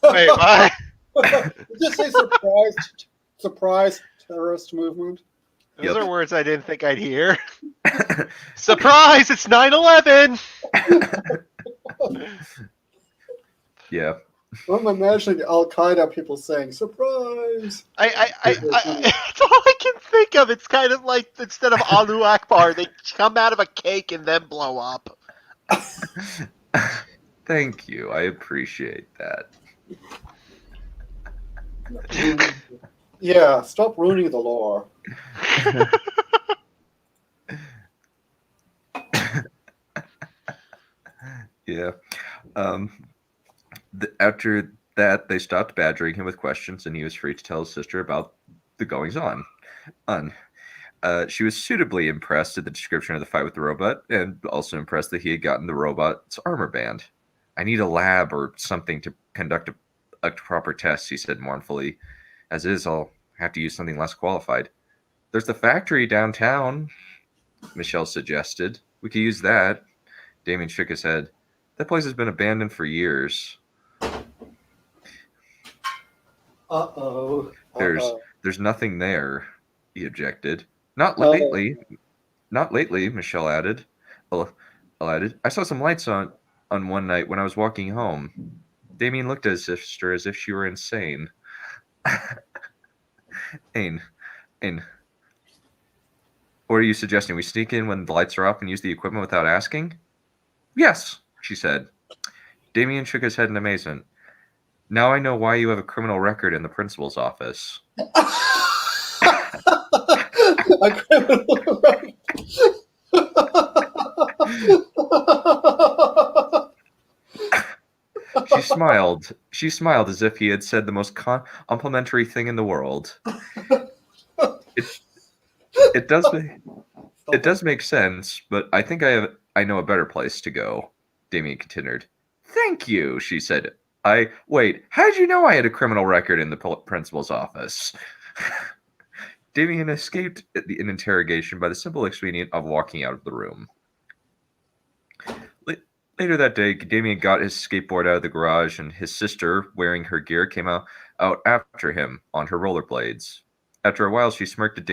what? Did you say surprise terrorist movement? Those are words I didn't think I'd hear. Surprise! It's 9/11. Yeah. I'm imagining Al Qaeda people saying "surprise." That's all I can think of. It's kind of like instead of Allahu Akbar, they come out of a cake and then blow up. Thank you. I appreciate that. Yeah, stop ruining the lore. Yeah. After that, they stopped badgering him with questions, and he was free to tell his sister about the goings-on. She was suitably impressed at the description of the fight with the robot, and also impressed that he had gotten the robot's armor band. I need a lab or something to conduct a proper test, he said mournfully. As is, I'll have to use something less qualified. There's the factory downtown, Michelle suggested. We could use that. Damien shook his head. That place has been abandoned for years. Uh-oh. There's nothing there, he objected. Not lately. Not lately, Michelle added. I saw some lights on one night when I was walking home. Damien looked at his sister as if she were insane. Ain. What are you suggesting? We sneak in when the lights are off and use the equipment without asking? Yes, she said. Damien shook his head in amazement. Now I know why you have a criminal record in the principal's office. A criminal record. She smiled as if he had said the most complimentary thing in the world. It does make sense, but I think I know a better place to go, Damien continued. Thank you, she said. Wait, how did you know I had a criminal record in the principal's office? Damien escaped an interrogation by the simple expedient of walking out of the room. Later that day, Damien got his skateboard out of the garage, and his sister, wearing her gear, came out after him on her rollerblades. After a while, she smirked at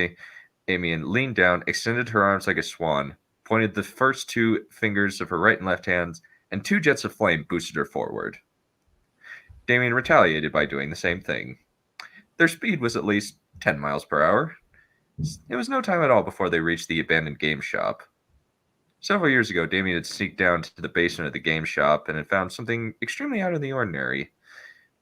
Damien, leaned down, extended her arms like a swan, pointed the first two fingers of her right and left hands, and two jets of flame boosted her forward. Damien retaliated by doing the same thing. Their speed was at least 10 miles per hour. It was no time at all before they reached the abandoned game shop. Several years ago, Damien had sneaked down to the basement of the game shop and had found something extremely out of the ordinary.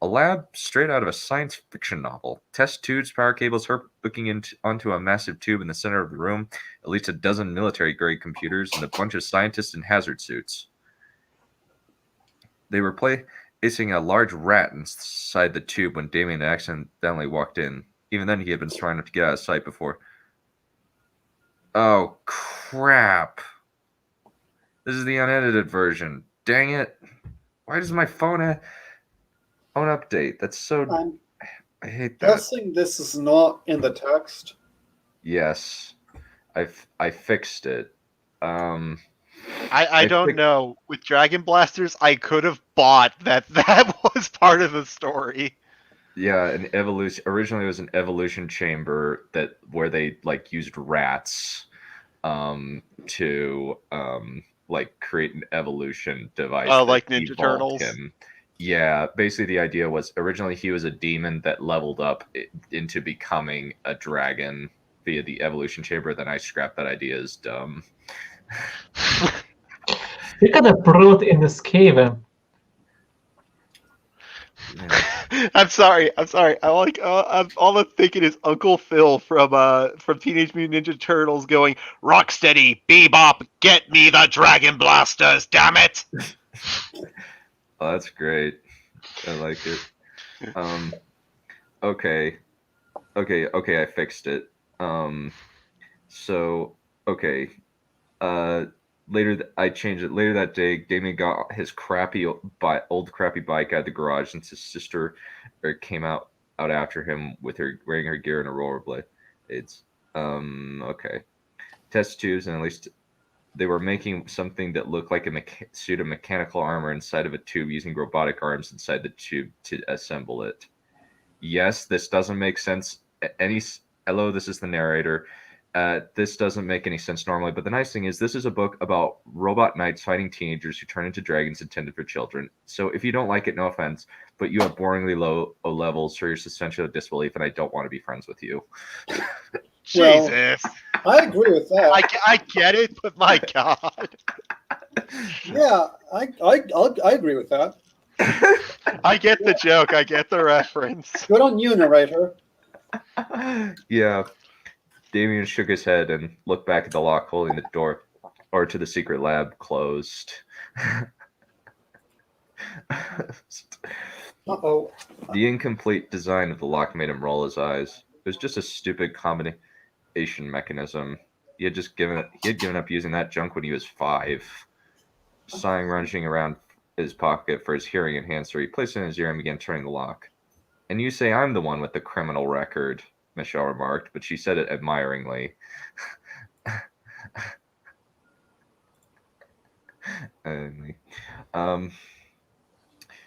A lab straight out of a science fiction novel. Test tubes, power cables, hooking onto a massive tube in the center of the room, at least a dozen military-grade computers, and a bunch of scientists in hazard suits. They were placing a large rat inside the tube when Damien accidentally walked in. Even then, he had been strong enough to get out of sight before. Oh, crap. This is the unedited version. Dang it. Why does my phone have... Oh, an update. That's so. I'm I hate that. guessing this is not in the text. Yes, I fixed it. I don't know. With Dragon Blasters, I could have bought that was part of the story. Yeah, an evolution. Originally, it was an evolution chamber where they like used rats, to like create an evolution device Oh, that like Ninja evolved Turtles. him. Yeah, basically the idea was originally he was a demon that leveled up into becoming a dragon via the evolution chamber. Then I scrapped that idea as dumb. You could have brought in the Skaven. Yeah. I'm sorry. I like. All I'm thinking is Uncle Phil from Teenage Mutant Ninja Turtles going, "Rocksteady, Bebop, get me the Dragon Blasters, damn it!" Oh, that's great. I like it. Okay. I fixed it. So okay. I changed it. Later that day, Damien got his old crappy bike out of the garage since his sister came out after him with her wearing her gear and a rollerblade. It's okay. Test tubes, and at least they were making something that looked like a suit of mechanical armor inside of a tube using robotic arms inside the tube to assemble it. Yes, this doesn't make sense. Hello, this is the narrator. This doesn't make any sense normally, but the nice thing is this is a book about robot knights fighting teenagers who turn into dragons intended for children. So if you don't like it, no offense, but you have boringly low levels for your suspension of disbelief, and I don't want to be friends with you. Jesus, I agree with that. I get it, but my God, Yeah, I agree with that. I get the joke. I get the reference. Good on you, narrator. Yeah. Damien shook his head and looked back at the lock holding the door or to the secret lab closed. Uh-oh. The incomplete design of the lock made him roll his eyes. It was just a stupid combination mechanism. He had given up using that junk when he was 5. Sighing, rummaging around his pocket for his hearing enhancer, he placed it in his ear and began turning the lock. And you say I'm the one with the criminal record, Michelle remarked, but she said it admiringly.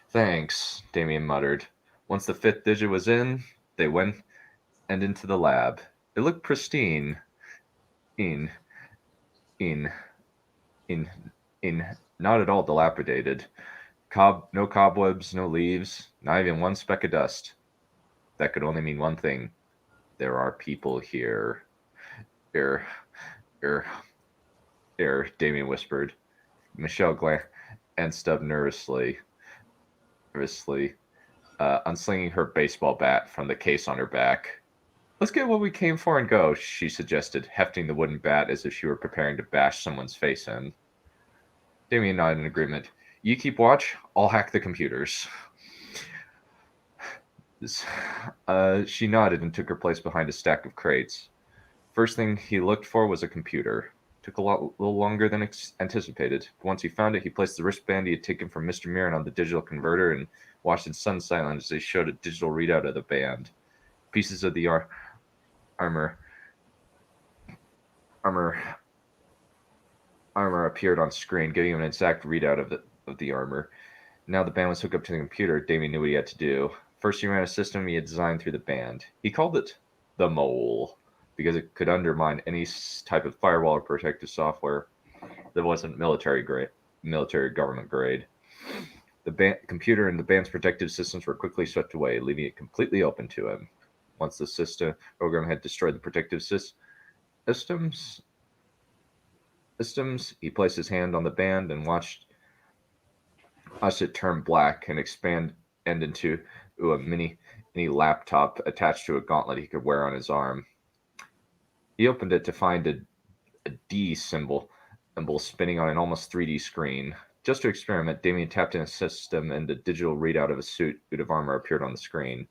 Thanks, Damien muttered. Once the 5th digit was in, they went and into the lab. It looked pristine. Not at all dilapidated. No cobwebs, no leaves, not even one speck of dust. That could only mean one thing. There are people here. Damien whispered. Michelle glanced up nervously, unslinging her baseball bat from the case on her back. Let's get what we came for and go, she suggested, hefting the wooden bat as if she were preparing to bash someone's face in. Damien nodded in agreement. You keep watch, I'll hack the computers. She nodded and took her place behind a stack of crates. First thing he looked for was a computer. Took a little longer than anticipated. But once he found it, he placed the wristband he had taken from Mr. Mirren on the digital converter and watched in sudden silence as they showed a digital readout of the band. Pieces of the armor appeared on screen, giving him an exact readout of the armor. Now the band was hooked up to the computer. Damien knew what he had to do. First, he ran a system he had designed through the band. He called it the Mole because it could undermine any type of firewall or protective software that wasn't military government grade. The computer and the band's protective systems were quickly swept away, leaving it completely open to him. Once the system program had destroyed the protective systems, he placed his hand on the band and watched it turn black and expand into a mini laptop attached to a gauntlet he could wear on his arm. He opened it to find a D symbol spinning on an almost 3D screen. Just to experiment, Damien tapped in a system and the digital readout of a suit of armor appeared on the screen.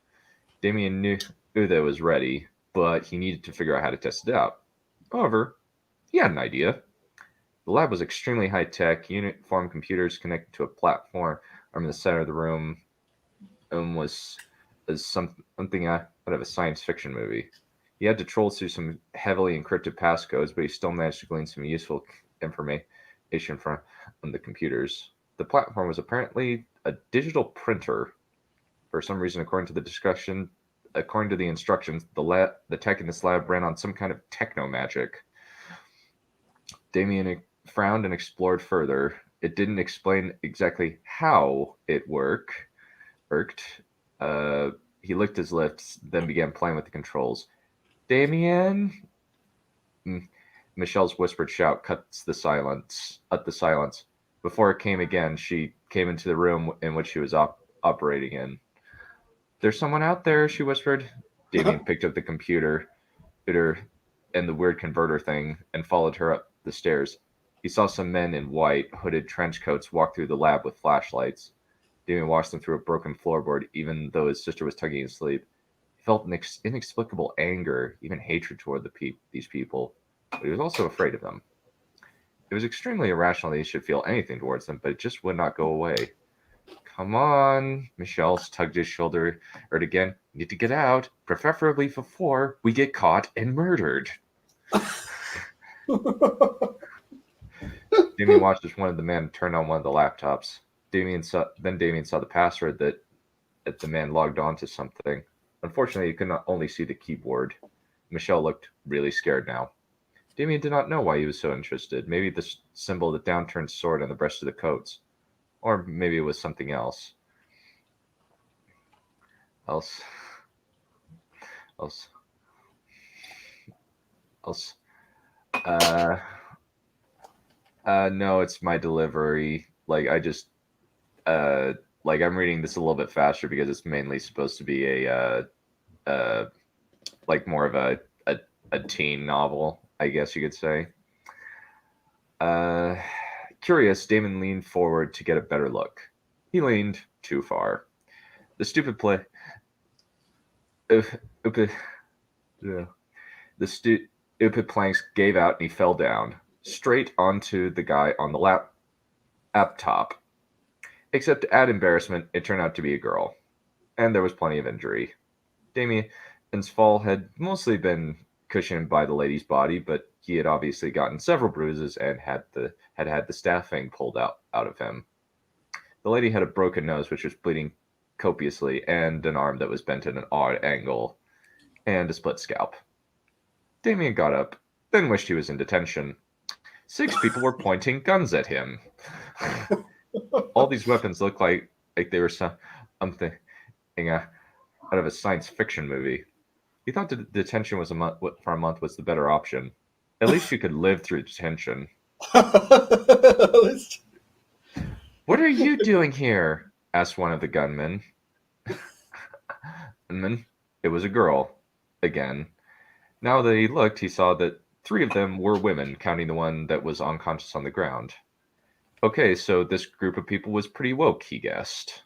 Damien knew that it was ready, but he needed to figure out how to test it out. However, he had an idea. The lab was extremely high-tech, uniform computers connected to a platform in the center of the room. was something out of a science fiction movie. He had to troll through some heavily encrypted passcodes, but he still managed to glean some useful information from the computers. The platform was apparently a digital printer. For some reason, according to the instructions, the tech in this lab ran on some kind of techno magic. Damien frowned and explored further. It didn't explain exactly how it worked. He licked his lips, then began playing with the controls. Damien? Michelle's whispered shout cut the silence. Before it came again, she came into the room in which she was operating in. There's someone out there, she whispered. Damien picked up the computer and the weird converter thing and followed her up the stairs. He saw some men in white, hooded trench coats walk through the lab with flashlights. Damien watched them through a broken floorboard, even though his sister was tugging his sleeve. He felt an inexplicable anger, even hatred toward these people, but he was also afraid of them. It was extremely irrational that he should feel anything towards them, but it just would not go away. Come on, Michelle tugged his shoulder. Heard again, you need to get out, preferably before we get caught and murdered. Damien watched as one of the men turned on one of the laptops. Damien saw the password that the man logged on to something. Unfortunately, he could not only see the keyboard. Michelle looked really scared now. Damien did not know why he was so interested. Maybe the symbol of the downturned sword on the breast of the coats. Or maybe it was something else. No, it's my delivery. I'm reading this a little bit faster because it's mainly supposed to be more of a teen novel, I guess you could say. Curious, Damon leaned forward to get a better look. He leaned too far. The stupid planks gave out and he fell down, straight onto the guy on the laptop. Except to add embarrassment, it turned out to be a girl. And there was plenty of injury. Damien's fall had mostly been cushioned by the lady's body, but he had obviously gotten several bruises and had the staffing pulled out of him. The lady had a broken nose, which was bleeding copiously, and an arm that was bent at an odd angle, and a split scalp. Damien got up, then wished he was in detention. 6 people were pointing guns at him. All these weapons looked like they were something out of a science fiction movie. He thought detention was for a month was the better option. At least you could live through detention. What are you doing here? Asked one of the gunmen. It was a girl. Again. Now that he looked, he saw that 3 of them were women, counting the one that was unconscious on the ground. Okay, so this group of people was pretty woke, he guessed.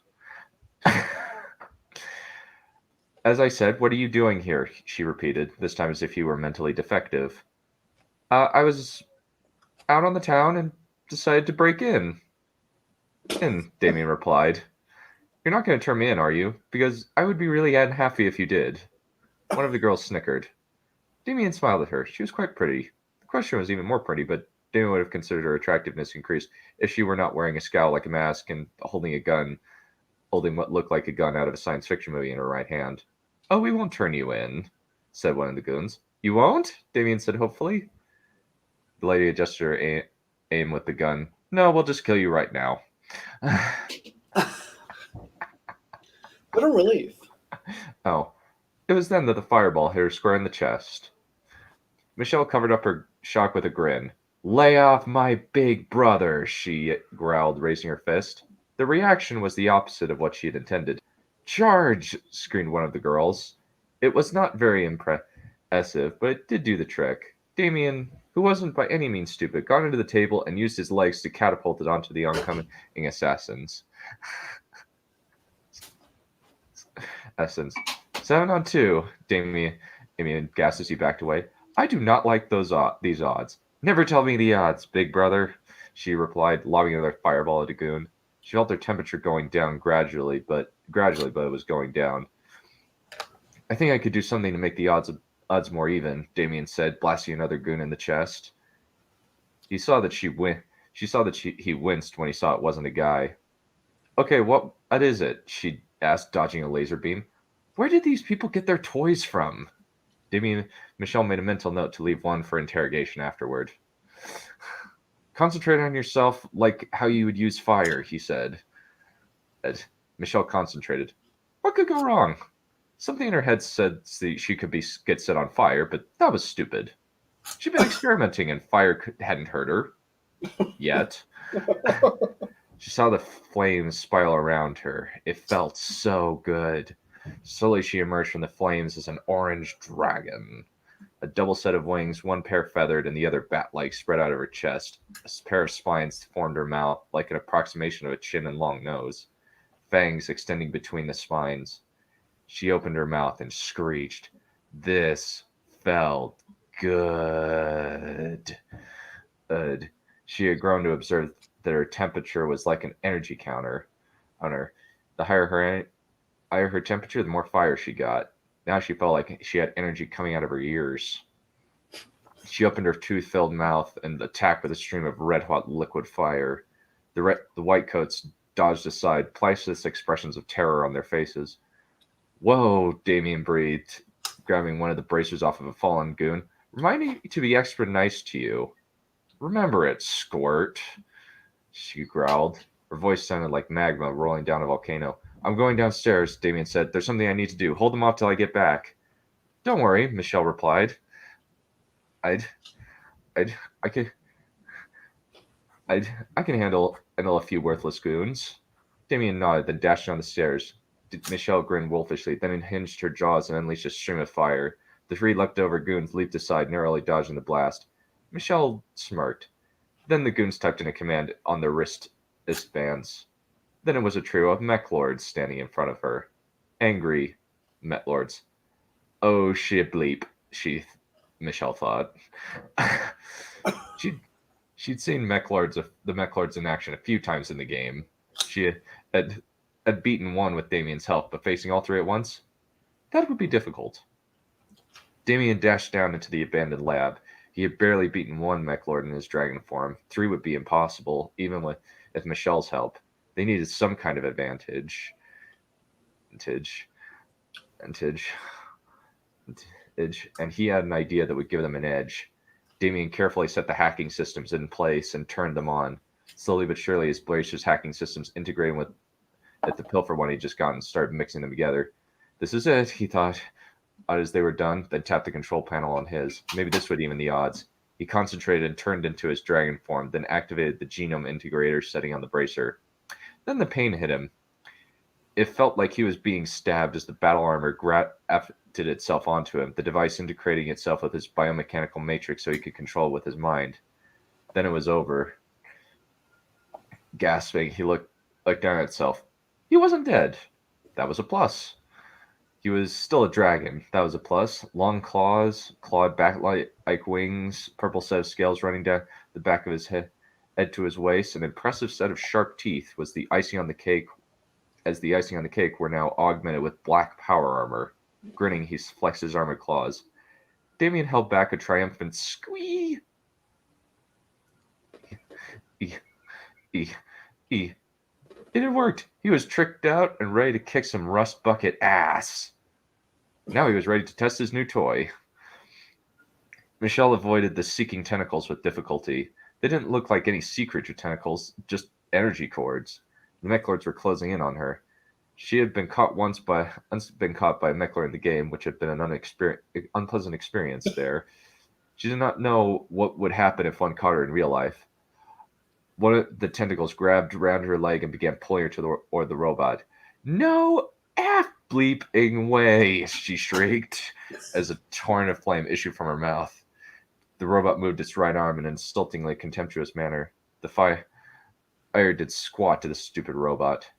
As I said, what are you doing here? She repeated, this time as if he were mentally defective. I was out on the town and decided to break in. Damien replied. You're not going to turn me in, are you? Because I would be really unhappy if you did. One of the girls snickered. Damien smiled at her. She was quite pretty. The question was even more pretty, but Damien would have considered her attractiveness increased if she were not wearing a scowl like a mask and holding what looked like a gun out of a science fiction movie in her right hand. Oh, we won't turn you in, said one of the goons. You won't? Damien said hopefully. The lady adjusted her aim with the gun. No, we'll just kill you right now. What a relief. Oh. It was then that the fireball hit her square in the chest. Michelle covered up her shock with a grin. Lay off my big brother, she growled, raising her fist. The reaction was the opposite of what she had intended. Charge! Screamed one of the girls. It was not very impressive, but it did do the trick. Damien, who wasn't by any means stupid, got into the table and used his legs to catapult it onto the oncoming assassins. 7 on 2, Damien gasped as he backed away. I do not like these odds. Never tell me the odds, big brother, she replied, lobbing another fireball at a goon. She felt her temperature going down gradually, but it was going down. I think I could do something to make the odds more even, Damien said, blasting another goon in the chest. He saw that he winced when he saw it wasn't a guy. Okay, what is it? She asked, dodging a laser beam. Where did these people get their toys from? Michelle made a mental note to leave one for interrogation afterward. Concentrate on yourself like how you would use fire, he said. Michelle concentrated. What could go wrong? Something in her head said she could get set on fire, but that was stupid. She'd been experimenting and fire hadn't hurt her. Yet. She saw the flames spiral around her. It felt so good. Slowly she emerged from the flames as an orange dragon. A double set of wings, one pair feathered and the other bat-like, spread out of her chest. A pair of spines formed her mouth, like an approximation of a chin and long nose. Fangs extending between the spines. She opened her mouth and screeched. This felt good. She had grown to observe that her temperature was like an energy counter on her. The higher her temperature, the more fire she got. Now she felt like she had energy coming out of her ears. She opened her tooth-filled mouth and attacked with a stream of red-hot liquid fire. The white coats dodged aside, priceless expressions of terror on their faces. Whoa, Damien breathed, grabbing one of the bracers off of a fallen goon. Remind me to be extra nice to you. Remember it, Squirt, she growled. Her voice sounded like magma rolling down a volcano. I'm going downstairs, Damien said. There's something I need to do. Hold them off till I get back. Don't worry, Michelle replied. I can handle a few worthless goons. Damien nodded, then dashed down the stairs. Michelle grinned wolfishly, then unhinged her jaws and unleashed a stream of fire. The three leftover goons leaped aside, narrowly dodging the blast. Michelle smirked. Then the goons typed in a command on their wristbands. Then it was a trio of mech lords standing in front of her. Angry mech lords. Oh, shit bleep, Michelle thought. She'd seen the mech lords in action a few times in the game. She had beaten one with Damien's help, but facing all three at once? That would be difficult. Damien dashed down into the abandoned lab. He had barely beaten one mech lord in his dragon form. 3 would be impossible, even with Michelle's help. They needed some kind of advantage. And he had an idea that would give them an edge. Damien carefully set the hacking systems in place and turned them on. Slowly but surely, his Blazer's hacking systems integrated with the pilfer one he'd just gotten, started mixing them together. This is it, he thought, as they were done, then tapped the control panel on his. Maybe this would even the odds. He concentrated and turned into his dragon form, then activated the genome integrator setting on the bracer. Then the pain hit him. It felt like he was being stabbed as the battle armor grafted itself onto him, the device integrating itself with his biomechanical matrix so he could control it with his mind. Then it was over. Gasping, he looked down at himself. He wasn't dead. That was a plus. He was still a dragon. That was a plus. Long claws, clawed back like wings, purple set of scales running down the back of his head to his waist. An impressive set of sharp teeth was the icing on the cake, as the icing on the cake were now augmented with black power armor. Grinning, he flexed his armored claws. Damien held back a triumphant squee. It had worked. He was tricked out and ready to kick some rust bucket ass. Now he was ready to test his new toy. Michelle avoided the seeking tentacles with difficulty. They didn't look like any sea creature tentacles, just energy cords. The mech lords were closing in on her. She had been caught by a mech lord in the game, which had been an unpleasant experience there. She did not know what would happen if one caught her in real life. One of the tentacles grabbed around her leg and began pulling her toward the robot. No bleeping way, she shrieked as a torrent of flame issued from her mouth. The robot moved its right arm in an insultingly contemptuous manner. The fire did squat to the stupid robot.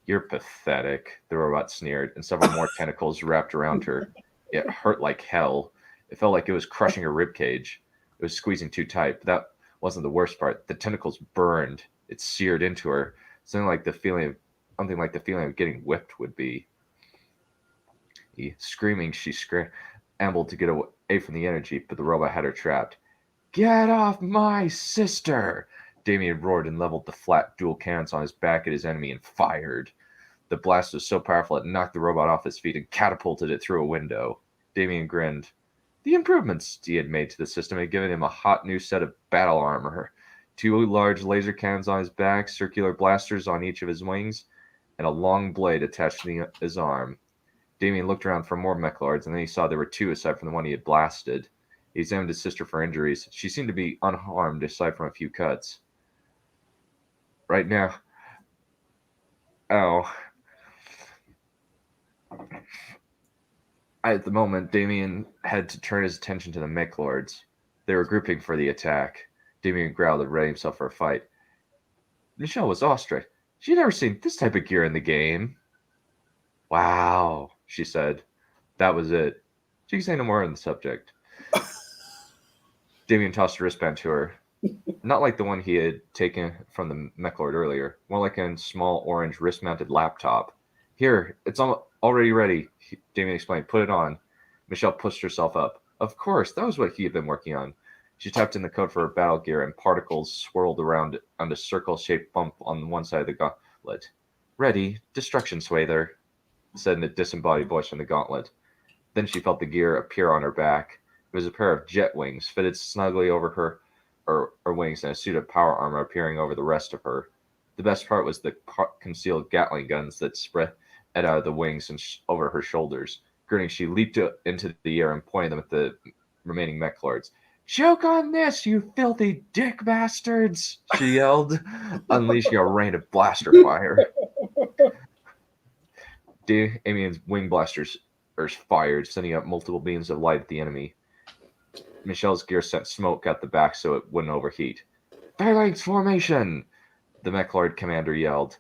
You're pathetic, the robot sneered, and several more tentacles wrapped around her. It hurt like hell. It felt like it was crushing her ribcage. It was squeezing too tight, but that wasn't the worst part. The tentacles burned. It seared into her. something like the feeling of getting whipped would be. Screaming, she scrambled to get away from the energy, but the robot had her trapped. Get off my sister! Damien roared and leveled the flat dual cannons on his back at his enemy and fired. The blast was so powerful it knocked the robot off his feet and catapulted it through a window. Damien grinned. The improvements he had made to the system had given him a hot new set of battle armor. 2 large laser cannons on his back, circular blasters on each of his wings, and a long blade attached to his arm. Damien looked around for more mech lords, and then he saw there were 2 aside from the one he had blasted. He examined his sister for injuries. She seemed to be unharmed, aside from a few cuts. Right now. Oh. At the moment, Damien had to turn his attention to the mech lords. They were grouping for the attack. Damien growled and readied himself for a fight. Michelle was awestruck. She'd never seen this type of gear in the game. Wow, she said. That was it. She could say no more on the subject. Damien tossed a wristband to her. Not like the one he had taken from the mech lord earlier. More like a small orange wrist-mounted laptop. Here, it's already ready, Damien explained. Put it on. Michelle pushed herself up. Of course, that was what he had been working on. She typed in the code for her battle gear, and particles swirled around on a circle-shaped bump on one side of the gauntlet. Ready, destruction swather, said in a disembodied voice from the gauntlet. Then she felt the gear appear on her back. It was a pair of jet wings, fitted snugly over her wings, and a suit of power armor appearing over the rest of her. The best part was the concealed Gatling guns that spread out of the wings and over her shoulders. Grinning, she leaped into the air and pointed them at the remaining mech lords. Choke on this, you filthy dick bastards! She yelled, unleashing a rain of blaster fire. Damien's wing blasters fired, sending out multiple beams of light at the enemy. Michelle's gear sent smoke out the back so it wouldn't overheat. Phalanx formation! The mech lord commander yelled.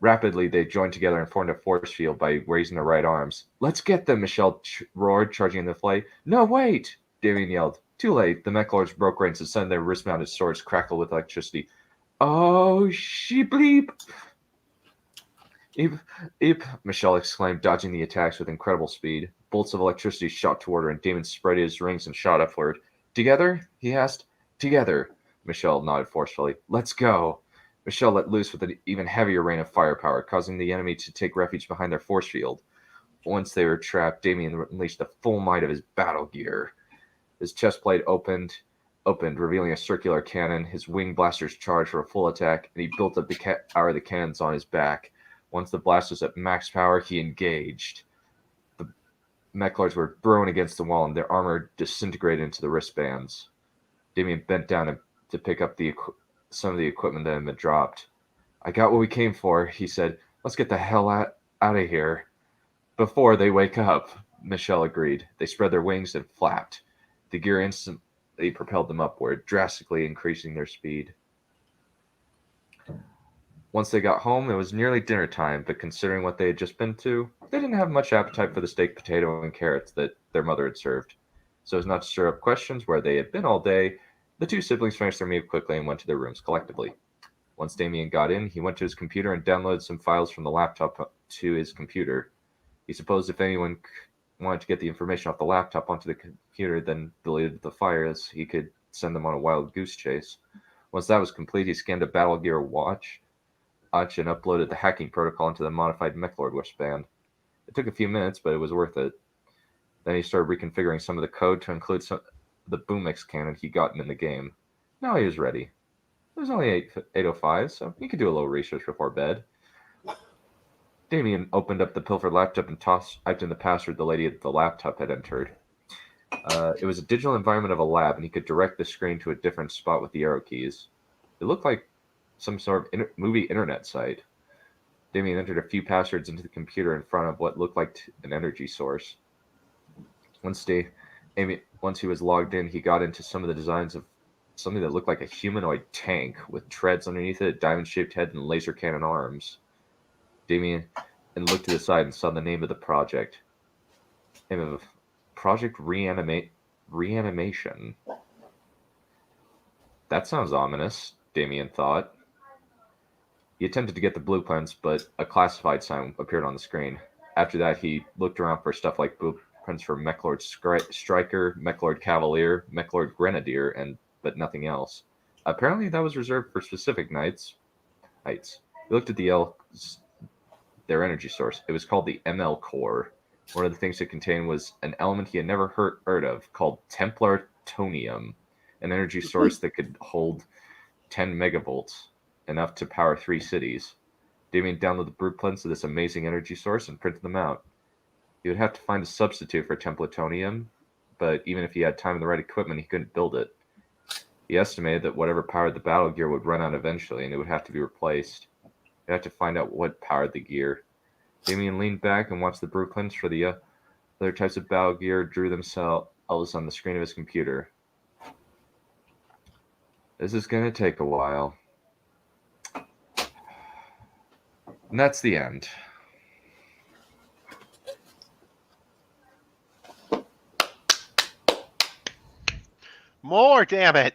Rapidly, they joined together and formed a force field by raising their right arms. Let's get them, Michelle roared, charging in the flight. No, wait! Damien yelled. Too late. The mech lords broke ranks and suddenly their wrist-mounted swords crackled with electricity. Oh, she bleep! Eep, Michelle exclaimed, dodging the attacks with incredible speed. Bolts of electricity shot toward her, and Damon spread his rings and shot upward. Together? He asked. Together, Michelle nodded forcefully. Let's go. Michelle let loose with an even heavier rain of firepower, causing the enemy to take refuge behind their force field. Once they were trapped, Damien unleashed the full might of his battle gear. His chest plate opened, revealing a circular cannon. His wing blasters charged for a full attack, and he built up the power of the cannons on his back. Once the blast was at max power, he engaged. The mech lords were thrown against the wall, and their armor disintegrated into the wristbands. Damien bent down to pick up some of the equipment that had been dropped. I got what we came for, he said. Let's get the hell out of here. Before they wake up, Michelle agreed. They spread their wings and flapped. The gear instantly propelled them upward, drastically increasing their speed. Once they got home, it was nearly dinner time, but considering what they had just been to, they didn't have much appetite for the steak, potato, and carrots that their mother had served. So as not to stir up questions where they had been all day, the 2 siblings finished their meal quickly and went to their rooms collectively. Once Damien got in, he went to his computer and downloaded some files from the laptop to his computer. He supposed if anyone wanted to get the information off the laptop onto the computer, then deleted the files, he could send them on a wild goose chase. Once that was complete, he scanned a Battle Gear watch and uploaded the hacking protocol into the modified Mechlord wristband. It took a few minutes, but it was worth it. Then he started reconfiguring some of the code to include some the Boomix cannon he'd gotten in the game. Now he was ready. It was only 8:05, so he could do a little research before bed. Damien opened up the pilfered laptop and typed in the password the lady at the laptop had entered. It was a digital environment of a lab, and he could direct the screen to a different spot with the arrow keys. It looked like some sort of movie internet site. Damien entered a few passwords into the computer in front of what looked like an energy source. Once he was logged in, he got into some of the designs of something that looked like a humanoid tank with treads underneath it, a diamond-shaped head, and laser cannon arms. Damien looked to the side and saw the name of the project. Name of Project Reanimation. That sounds ominous, Damien thought. He attempted to get the blueprints, but a classified sign appeared on the screen. After that, he looked around for stuff like blueprints for Mechlord Striker, Mechlord Cavalier, Mechlord Grenadier, but nothing else. Apparently, that was reserved for specific knights. He looked at their energy source. It was called the ML Core. One of the things it contained was an element he had never heard of called Templar Tonium, an energy source that could hold 10 megavolts, enough to power 3 cities. Damien downloaded the blueprints of this amazing energy source and printed them out. He would have to find a substitute for Templatonium, but even if he had time and the right equipment, he couldn't build it. He estimated that whatever powered the battle gear would run out eventually, and it would have to be replaced. He'd have to find out what powered the gear. Damien leaned back and watched the blueprints for the other types of battle gear drew themselves on the screen of his computer. This is going to take a while. And that's the end. More, damn it.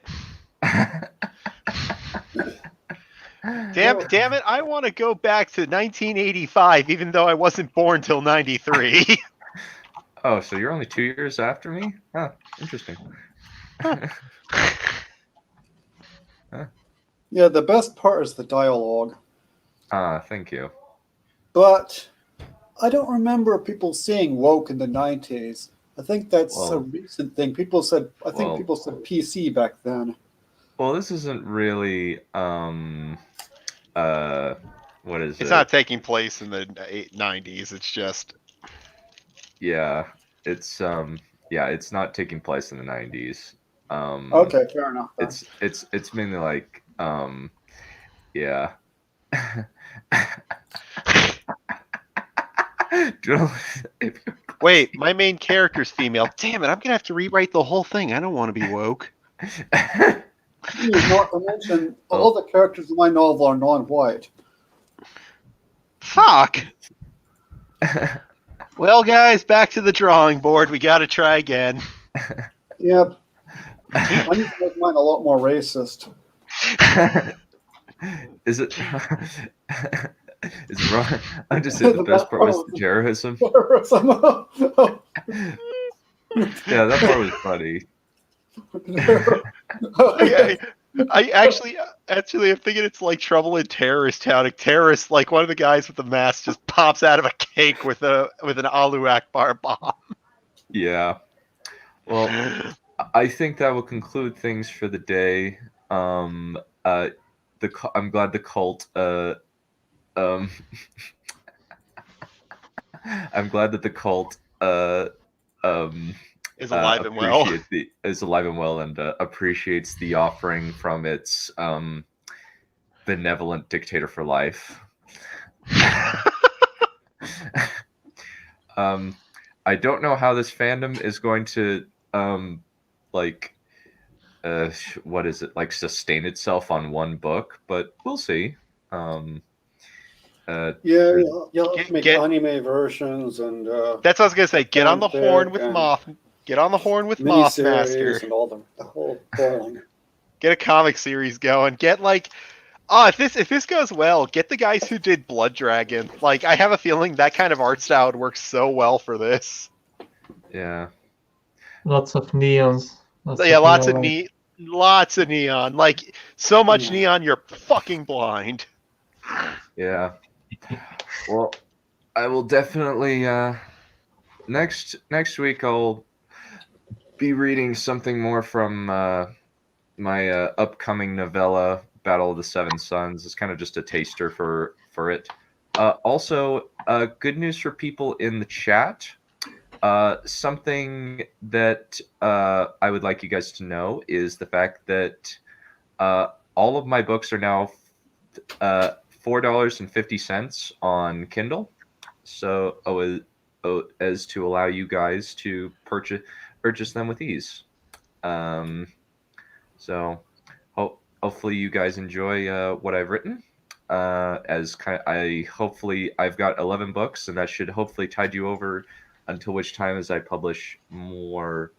Damn it, I want to go back to 1985, even though I wasn't born till 93. Oh, so you're only 2 years after me? Huh, interesting. Yeah, the best part is the dialogue. Thank you. But I don't remember people saying woke in the 90s. I think that's a recent thing. People said PC back then. Well, this isn't really what is it? It's not taking place in the 90s. It's just it's not taking place in the 90s. Okay, fair enough. Then. It's mainly like yeah. Wait, my main character's female. Damn it, I'm gonna have to rewrite the whole thing. I don't want to be woke. Not to mention, all the characters in my novel are non-white. Fuck! Well, guys, back to the drawing board. We gotta try again. Yep. I need to make mine a lot more racist. Is it? Is it wrong? I just said the best part was the terrorism. Yeah, that part was funny. I actually am thinking it's like Trouble in Terrorist Town. A terrorist, like one of the guys with the mask, just pops out of a cake with an Alu Akbar bomb. Yeah. Well, I think that will conclude things for the day. I'm glad the cult. I'm glad that the cult is alive and well. Is alive and well and appreciates the offering from its benevolent dictator for life. I don't know how this fandom is going to what is it, like, sustain itself on one book, but we'll see. You'll have to make anime versions and that's what I was gonna say. Get on the horn with Moth. Get on the horn with Moth Master and all the whole thing. Get a comic series going. Get if this goes well, get the guys who did Blood Dragon. Like, I have a feeling that kind of art style would work so well for this. Yeah. Lots of neons. Lots of neon. Like, so much neon, you're fucking blind. Yeah. Well, I will definitely next week I'll be reading something more from my upcoming novella, Battle of the Seven Suns. It's kind of just a taster for it. Also, good news for people in the chat. Something that I would like you guys to know is the fact that all of my books are now $4.50 on Kindle. So as to allow you guys to purchase them with ease. So hopefully you guys enjoy what I've written. I've got 11 books, and that should hopefully tide you over until which time as I publish more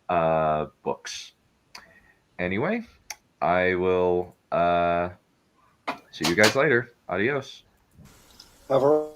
books. Anyway, I will See you guys later. Adios. Have a